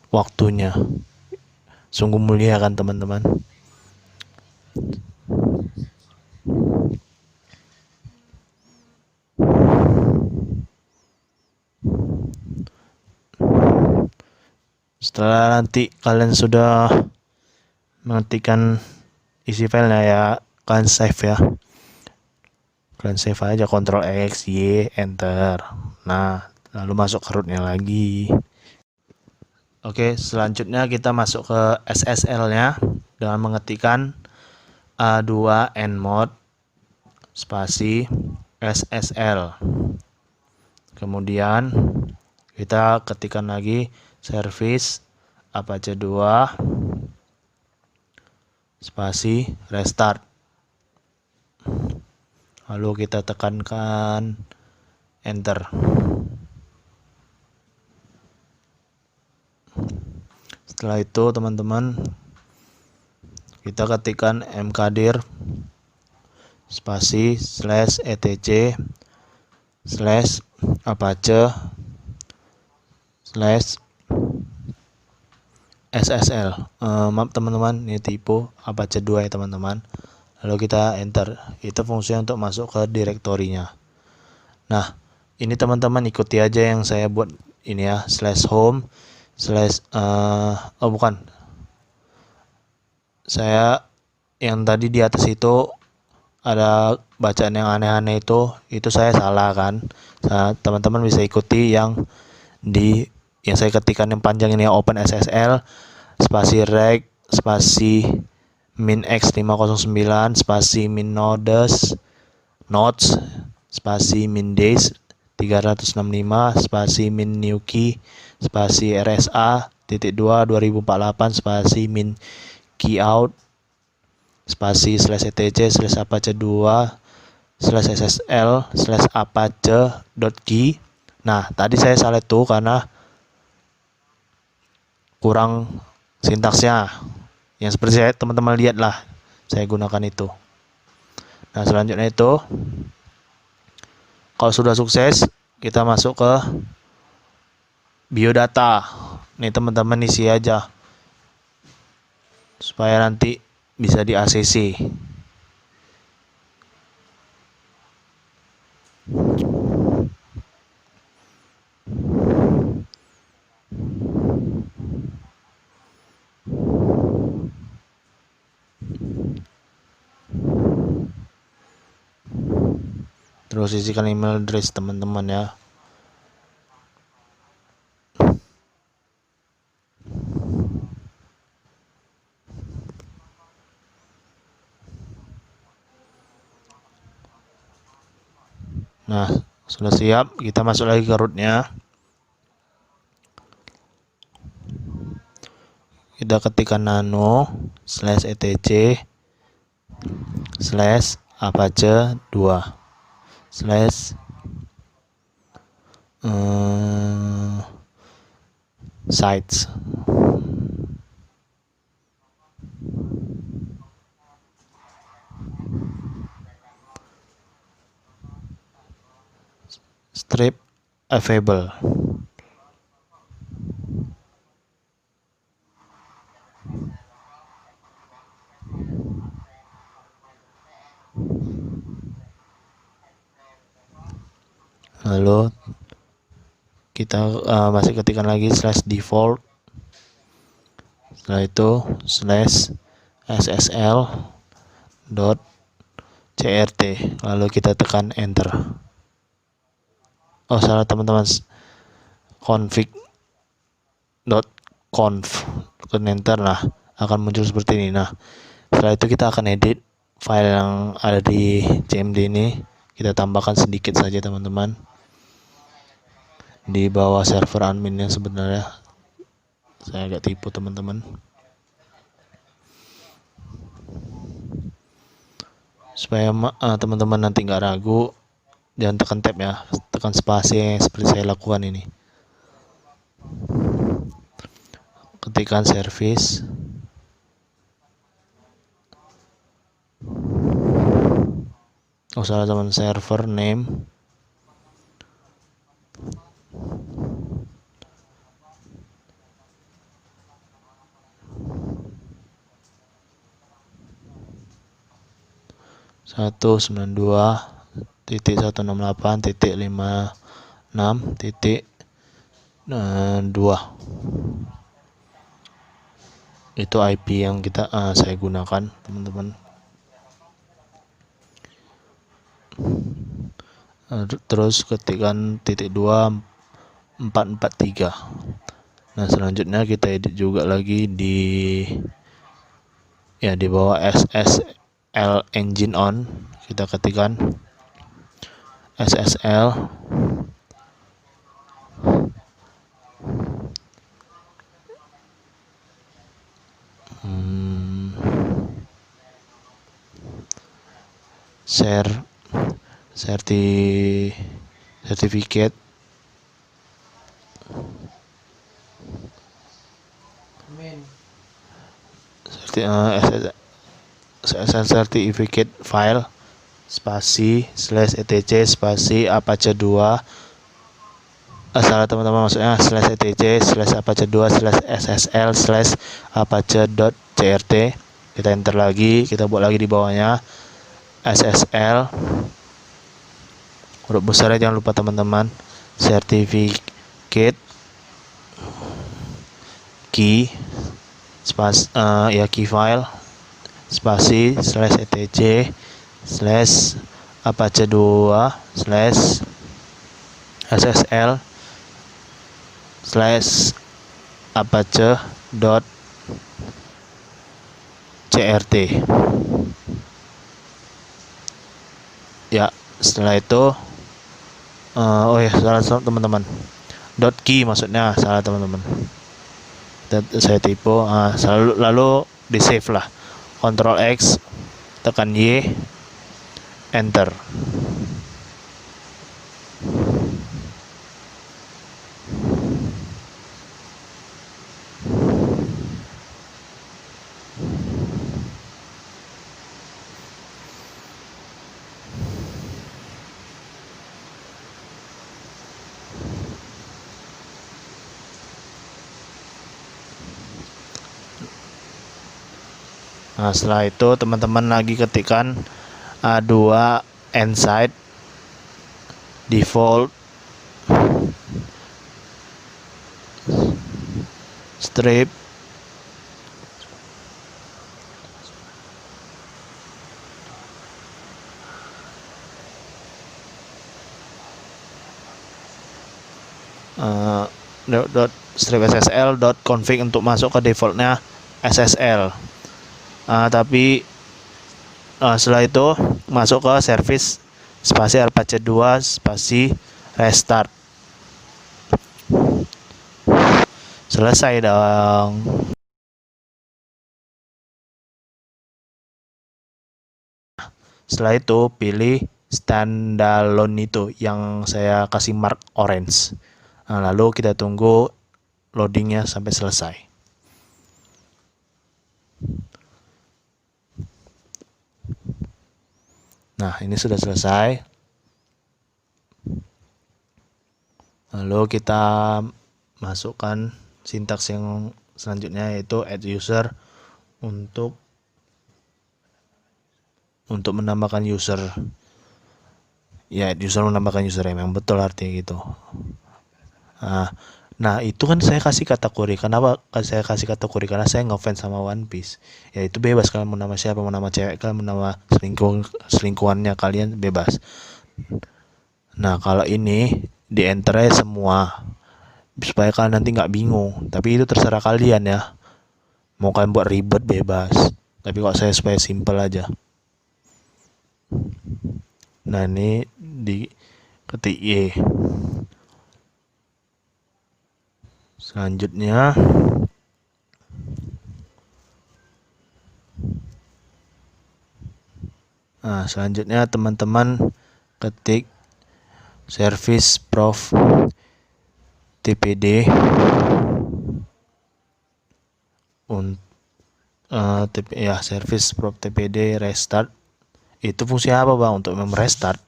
[SPEAKER 3] waktunya. Sungguh mulia kan teman-teman. Setelah nanti kalian sudah mengetikkan isi filenya ya, kalian save ya. Kalian save aja, Ctrl X, Y, Enter. Nah, lalu masuk ke rootnya lagi. Oke, selanjutnya kita masuk ke SSL-nya dengan mengetikkan A2 nmod spasi SSL. Kemudian kita ketikkan lagi service Apache 2 spasi restart. Lalu kita tekankan enter. Setelah itu teman-teman, kita ketikkan mkdir spasi /etc /apache /ssl. Maaf teman-teman, ini tipe Apache 2 ya teman-teman. Lalu kita enter. Itu fungsinya untuk masuk ke direktorinya. Nah, ini teman-teman ikuti aja yang saya buat ini ya, /home saya yang tadi di atas itu ada bacaan yang aneh-aneh, itu saya salah kan. Teman-teman bisa ikuti yang saya ketikkan yang panjang ini ya, OpenSSL spasi reg spasi min x509 spasi min nodes spasi min days 365 spasi min new key spasi rsa.2 2048 spasi min key out spasi /etc /apache 2 /ssl /apache.key. Nah, tadi saya salah itu karena kurang sintaksnya. Yang seperti saya teman-teman lihat lah, saya gunakan itu. Nah, selanjutnya itu, kalau sudah sukses, kita masuk ke biodata. Nih teman-teman isi aja supaya nanti bisa di ACC. Terus isikan email address teman-teman ya. Nah, sudah siap, kita masuk lagi ke rootnya. Kita ketikkan nano /etc /apache 2 sites. Strip available. Lalu kita masih ketikkan lagi /default. Setelah itu /ssl.crt. Lalu kita tekan enter. Oh salah teman-teman, config.conf. Tekan enter, nah akan muncul seperti ini. Nah, setelah itu kita akan edit file yang ada di cmd ini. Kita tambahkan sedikit saja teman-teman di bawah server admin yang sebenarnya. Saya agak tipu teman-teman. Supaya teman-teman nanti nggak ragu, jangan tekan tab ya, tekan spasi seperti saya lakukan ini. Ketikkan service, salah teman, server name 192.168.56.2. Itu IP yang saya gunakan, teman-teman. Terus ketikkan .2.443. Nah, selanjutnya kita edit juga lagi di bawah SSL engine on. Kita ketikkan SSL certificate SSL certificate file spasi /etc spasi Apache 2 salah teman-teman, maksudnya /etc /Apache 2 /SSL /Apache.crt. Kita enter lagi, kita buat lagi di bawahnya SSL huruf besarnya jangan lupa teman-teman, certificate key key file spasi /etc Apache 2 /SSL Apache.crt. Ya, setelah itu salah teman-teman, .key maksudnya, salah teman-teman, saya tipu. Lalu di save lah, Ctrl X, tekan Y, enter. Nah, setelah itu teman-teman lagi ketikkan A2 inside default strip .strip/ssl.config untuk masuk ke defaultnya SSL. Tapi setelah itu masuk ke service spasi Apache 2 spasi restart. Selesai dong. Setelah itu pilih standalone itu yang saya kasih mark orange. Lalu kita tunggu loadingnya sampai selesai. Nah, ini sudah selesai. Lalu kita masukkan sintaks yang selanjutnya, yaitu add user untuk menambahkan user. Ya, add user menambahkan user, memang betul artinya gitu. Nah, itu kan saya kasih kategori. Kenapa saya kasih kategori? Karena saya ngefans sama One Piece. Ya, itu bebas, kalian mau nama siapa, mau nama cewek kalian, mau nama selingkuhannya kalian, bebas. Nah, kalau ini di enter aja semua supaya kalian nanti nggak bingung. Tapi itu terserah kalian ya. Mau kalian buat ribet bebas. Tapi kok saya supaya simple aja. Nah, ini di ketik Y. Selanjutnya teman-teman ketik service prof tpd service prof tpd restart. Itu fungsinya apa, Bang? Untuk merestart.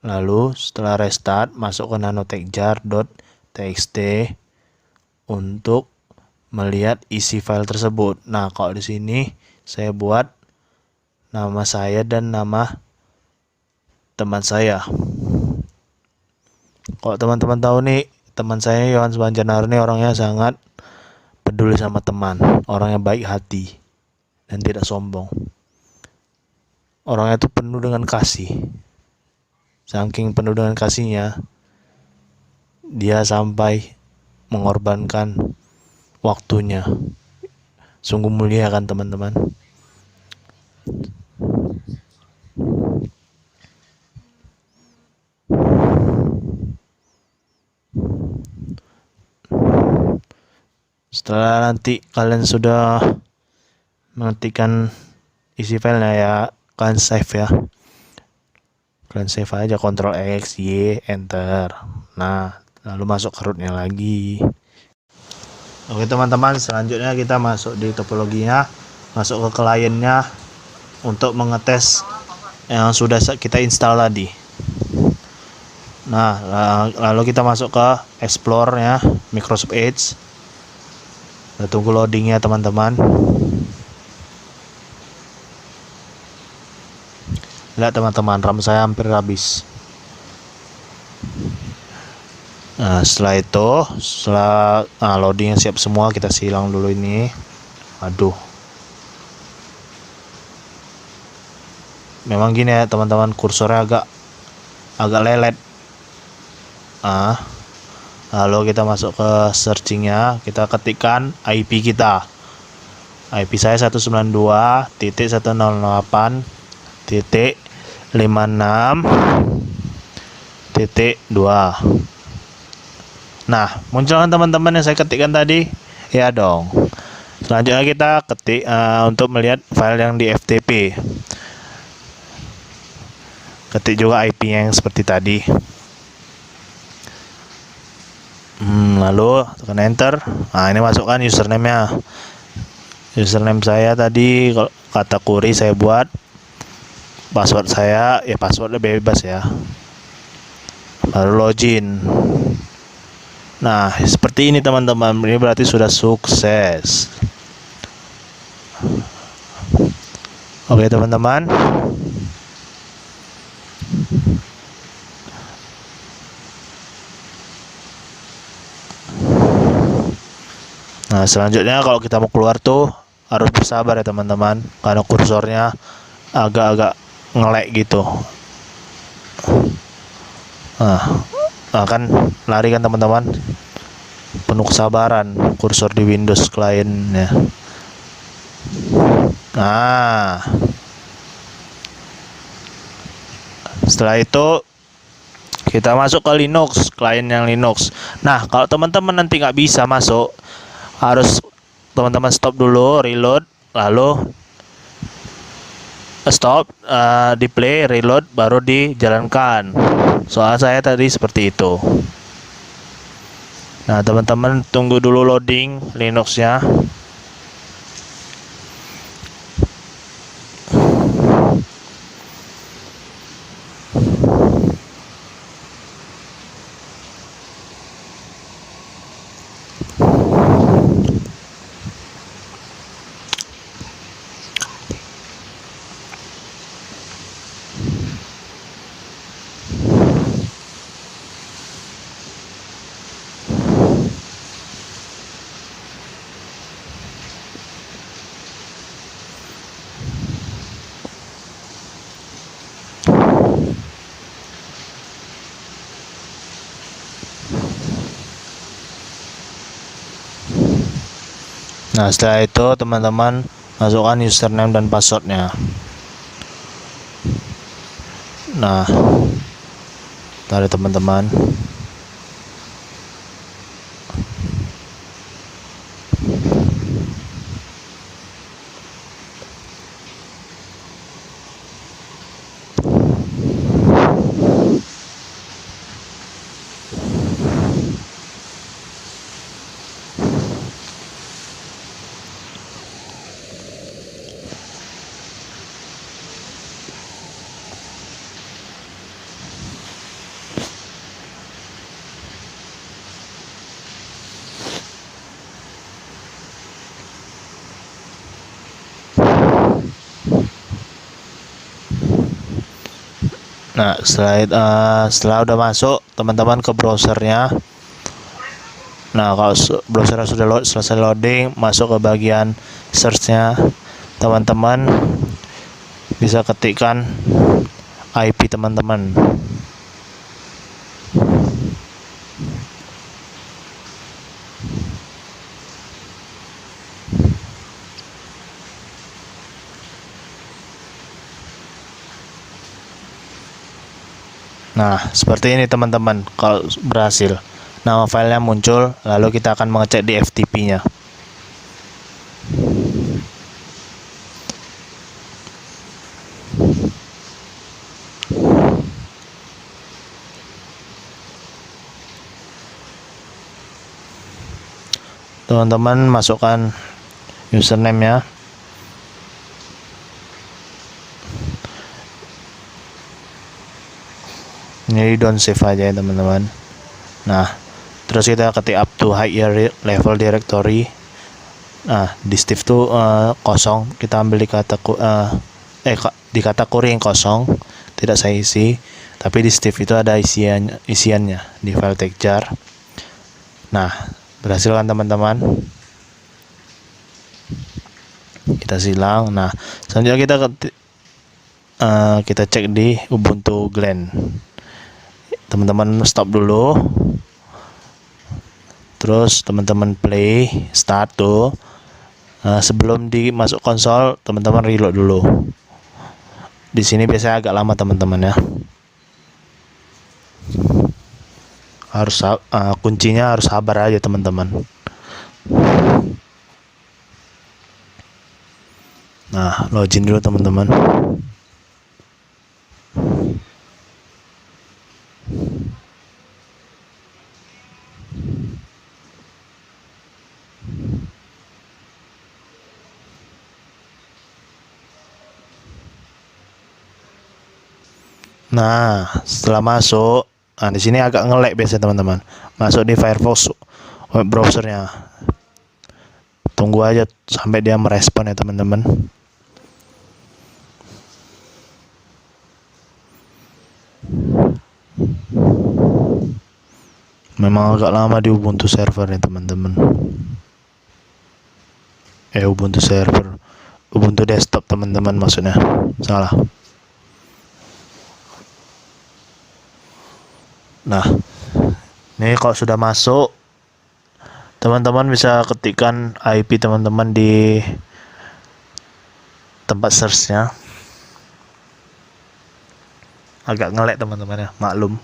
[SPEAKER 3] Lalu setelah restart masuk ke nanotechjar.txt untuk melihat isi file tersebut. Nah, kalau di sini saya buat nama saya dan nama teman saya. Kalau teman-teman tahu nih, teman saya Yohanes Banjanar ini orangnya sangat peduli sama teman, orangnya baik hati dan tidak sombong. Orangnya itu penuh dengan kasih. Saking penuh dengan kasihnya, dia sampai mengorbankan waktunya. Sungguh mulia kan teman-teman? Setelah nanti kalian sudah mengetikkan isi filenya ya, kalian save ya. Kalian save aja, Ctrl X, Y, Enter. Nah, lalu masuk ke rootnya lagi. Oke teman-teman, selanjutnya kita masuk di topologinya, masuk ke kliennya untuk mengetes yang sudah kita install tadi. Nah, lalu kita masuk ke Explore ya, Microsoft Edge. Kita tunggu loadingnya teman-teman. Lihat teman-teman, RAM saya hampir habis. Nah, setelah loadingnya siap semua, kita silang dulu ini. Aduh. Memang gini ya teman-teman, kursornya agak lelet. Lalu kita masuk ke searchingnya, kita ketikkan IP kita. IP saya 192.168.56.2. Nah, muncul kan teman-teman yang saya ketikkan tadi? Ya dong. Selanjutnya kita ketik untuk melihat file yang di FTP. Ketik juga IP yang seperti tadi. Lalu tekan enter. Nah, ini masukkan username-nya. Username saya tadi kata query saya buat. Password saya ya passwordnya bebas ya. Lalu login. Nah, seperti ini teman-teman. Ini berarti sudah sukses. Oke teman-teman. Nah, selanjutnya kalau kita mau keluar tuh harus bersabar ya teman-teman, karena kursornya agak-agak ngelek gitu. Nah kan lari kan teman-teman, penuh kesabaran kursor di Windows kliennya. Nah, setelah itu kita masuk ke Linux, klien yang Linux. Nah, kalau teman-teman nanti nggak bisa masuk, harus teman-teman stop dulu, reload, lalu stop, di play, reload, baru dijalankan. Soal saya tadi seperti itu. Nah, teman-teman tunggu dulu loading Linuxnya. Nah, setelah itu teman-teman masukkan username dan passwordnya. Nah, tadi teman-teman. Nah, setelah udah masuk, teman-teman ke browsernya. Nah, kalau browser sudah selesai loading, masuk ke bagian search-nya, teman-teman bisa ketikkan IP teman-teman. Nah, seperti ini teman-teman. Kalau berhasil, nama filenya muncul, lalu kita akan mengecek di FTP-nya. Teman-teman masukkan username-nya. Ini don't save aja ya teman-teman. Nah, terus kita ketik up to higher level directory. Nah, di Steve tuh kosong, kita ambil di di kategori yang kosong, tidak saya isi, tapi di Steve itu ada isiannya di file take jar. Nah, berhasil kan teman-teman? Kita silang. Nah, selanjutnya kita cek di Ubuntu Glen. Teman-teman stop dulu, terus teman-teman play start tuh. Sebelum dimasuk konsol, teman-teman reload dulu. Di sini biasanya agak lama teman-teman ya. Harus kuncinya harus sabar aja teman-teman. Nah, login dulu teman-teman. Nah, setelah masuk, nah di sini agak nge-lag biasanya teman-teman. Masuk di Firefox web browsernya. Tunggu aja sampai dia merespon ya teman-teman. Memang agak lama di Ubuntu server ya teman-teman. Ubuntu server, Ubuntu desktop teman-teman maksudnya. Salah. Nah, ini kalau sudah masuk, teman-teman bisa ketikkan IP teman-teman di tempat search-nya. Agak nge-lag teman-teman ya, maklum.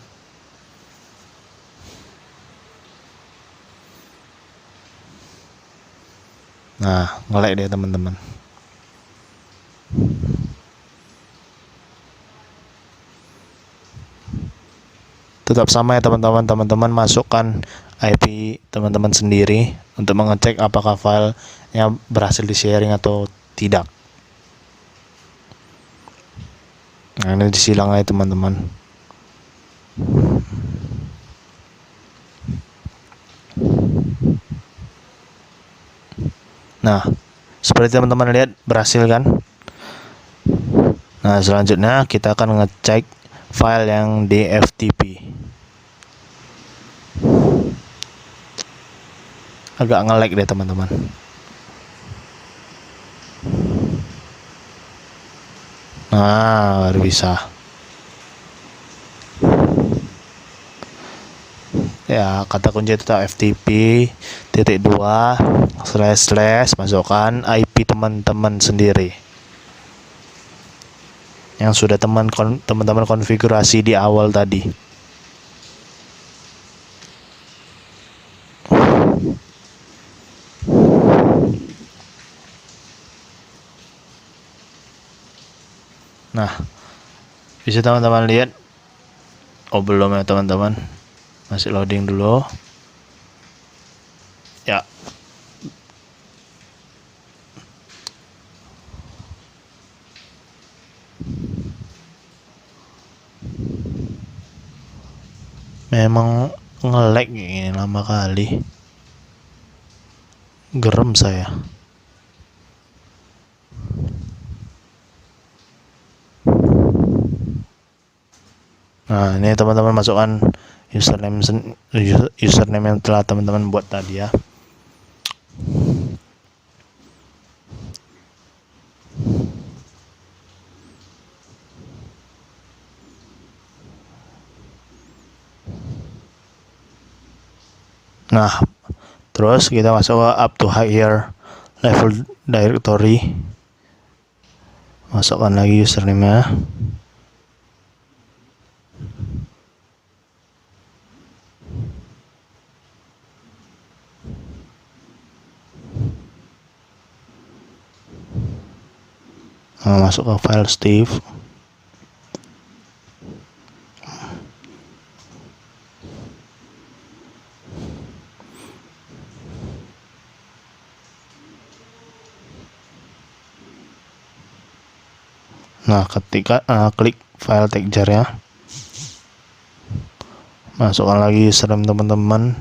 [SPEAKER 3] Nah, nge-lag dia teman-teman. Tetap sama ya teman-teman. Teman-teman masukkan IP teman-teman sendiri untuk mengecek apakah filenya berhasil di sharing atau tidak. Nah, ini disilang aja teman-teman. Nah, seperti teman-teman lihat berhasil kan? Nah, selanjutnya kita akan ngecek file yang di FTP. Agak nge-lag deh teman-teman. Nah, baru bisa. Ya, kata kunci itu FTP /// masukkan IP teman-teman sendiri yang sudah teman-teman konfigurasi di awal tadi. Nah, bisa teman-teman lihat. Oh, belum ya teman-teman, masih loading dulu ya. Memang nge-lag ini lama kali, gerem saya. Nah, ini teman-teman masukkan username yang telah teman-teman buat tadi ya. Nah, terus kita masuk ke up to higher level directory. Masukkan lagi username-nya. Nah, masuk ke file Steve. Nah, ketika klik file texture ya, masukkan lagi username teman-teman.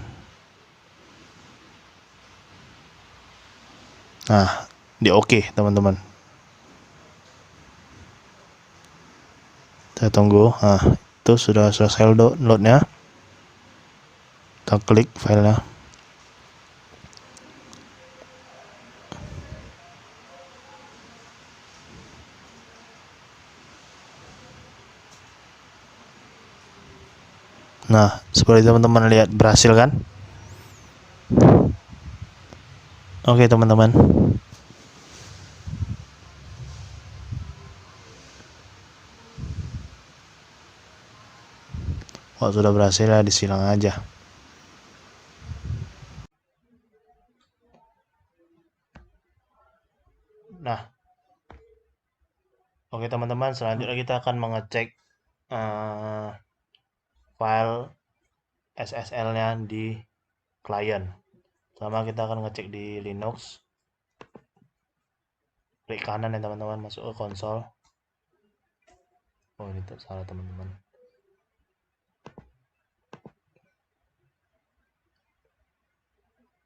[SPEAKER 3] Nah, di oke teman-teman. Saya tunggu. Nah, itu sudah selesai downloadnya. Kita klik filenya. Nah, seperti teman-teman lihat berhasil kan? Oke teman-teman. Kalau sudah berhasil ya disilang aja. Nah, oke teman-teman, selanjutnya kita akan mengecek file SSL-nya di klien. Sama kita akan ngecek di Linux. Klik kanan ya teman-teman, masuk ke konsol. Oh, ini salah teman-teman.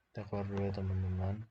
[SPEAKER 3] Kita keluar dulu ya teman-teman.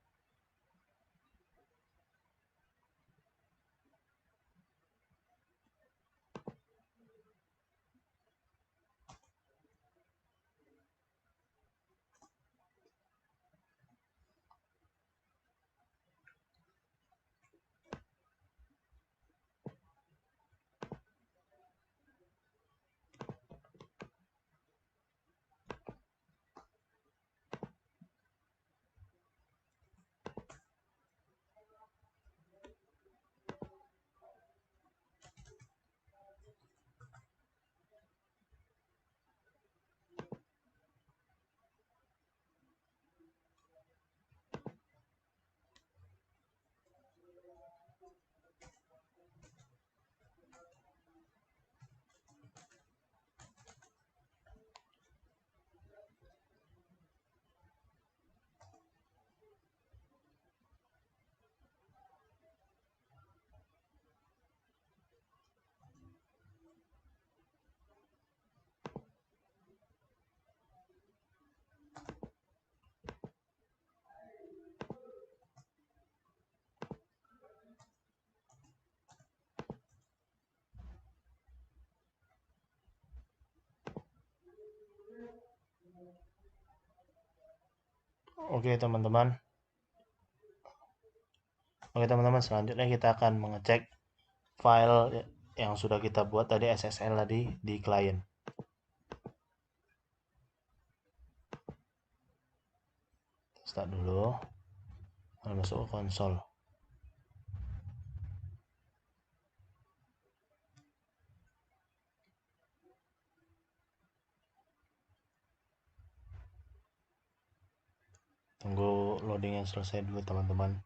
[SPEAKER 3] Oke teman-teman. Oke teman-teman, selanjutnya kita akan mengecek file yang sudah kita buat tadi, SSL tadi di klien. Start dulu. Lalu masuk ke konsol. Tunggu loading yang selesai dulu teman-teman.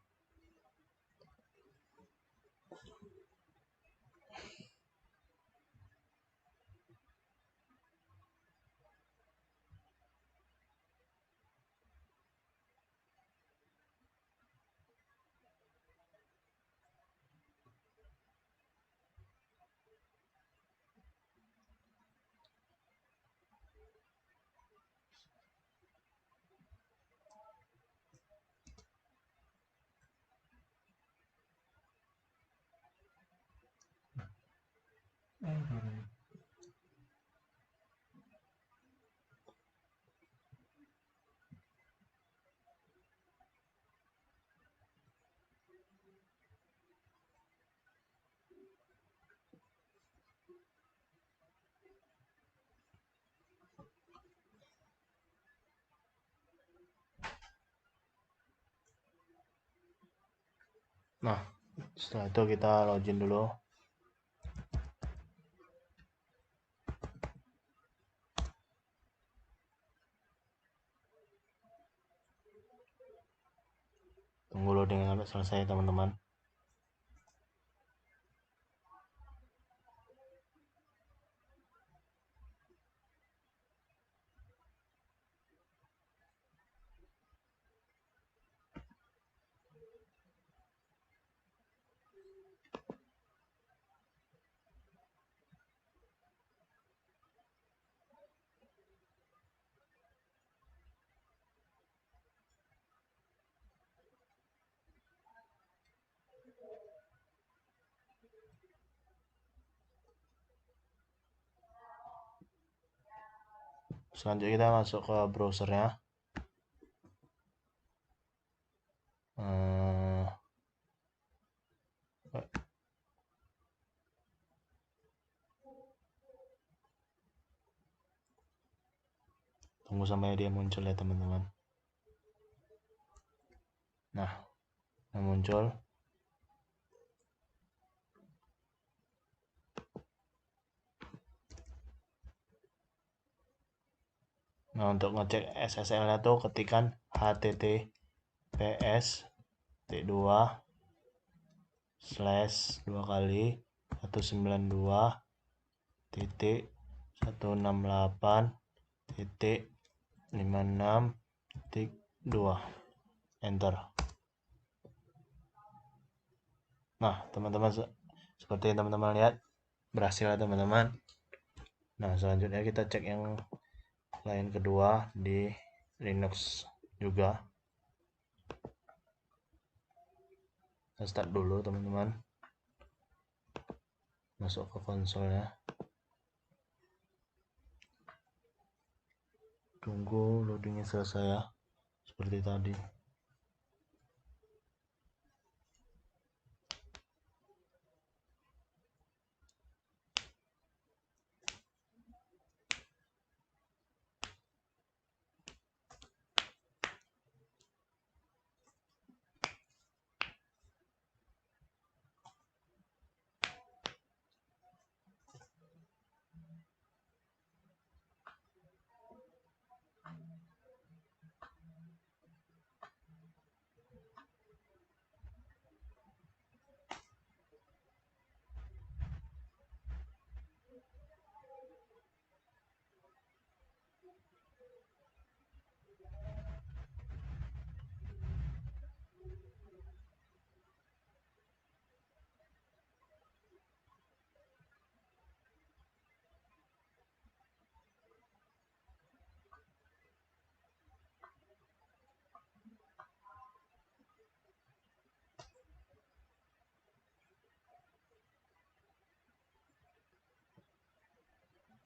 [SPEAKER 3] Nah, setelah itu kita login dulu. Tunggu loading sampai selesai teman-teman. Selanjutnya kita masuk ke browsernya. Tunggu sampai dia muncul ya teman-teman. Nah, muncul. Nah, untuk ngecek SSL-nya tuh ketikan https://2kali 192.168.56.2 enter. Nah, teman-teman, seperti yang teman-teman lihat berhasil ya teman-teman. Nah, selanjutnya kita cek yang lain kedua di Linux juga. Kita start dulu teman-teman, masuk ke konsolnya, tunggu loadingnya selesai ya, seperti tadi.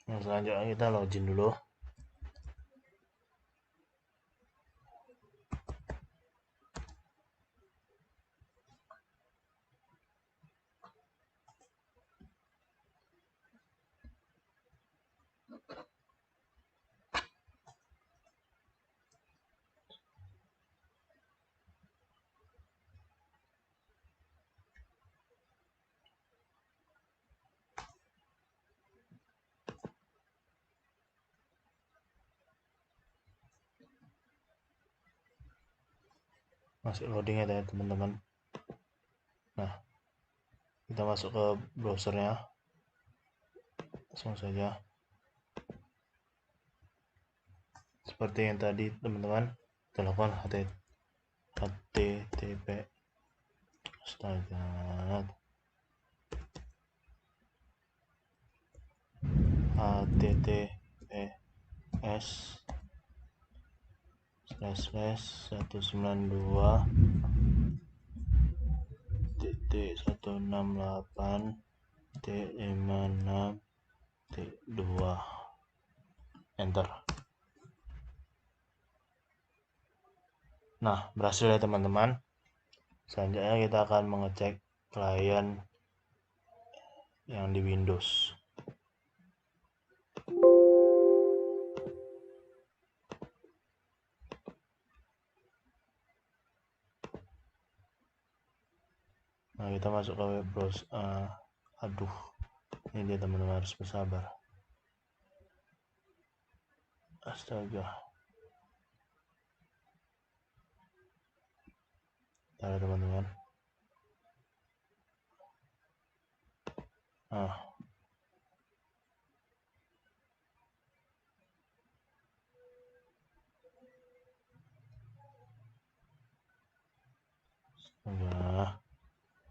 [SPEAKER 3] Nah, selanjutnya kita login dulu. Masih loading ya teman-teman. Nah, kita masuk ke browsernya, langsung saja seperti yang tadi teman-teman. Telepon http https://192.168.56.2 enter. Nah, berhasil ya teman-teman. Selanjutnya kita akan mengecek klien yang di Windows. Nah, kita masuk ke web browser. Aduh, ini dia teman-teman, harus bersabar. Astaga. Bentar teman-teman. Nah,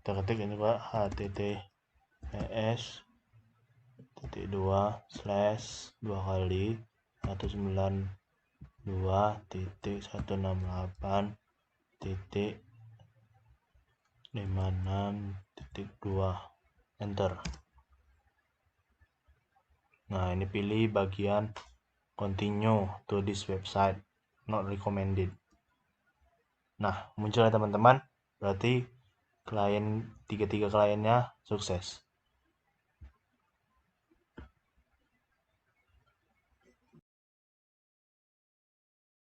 [SPEAKER 3] kita ketik ini Pak, https://2kali192.168.56.2 enter. Nah, ini pilih bagian continue to this website, not recommended. Nah, muncul ya teman-teman, berarti tiga kliennya sukses.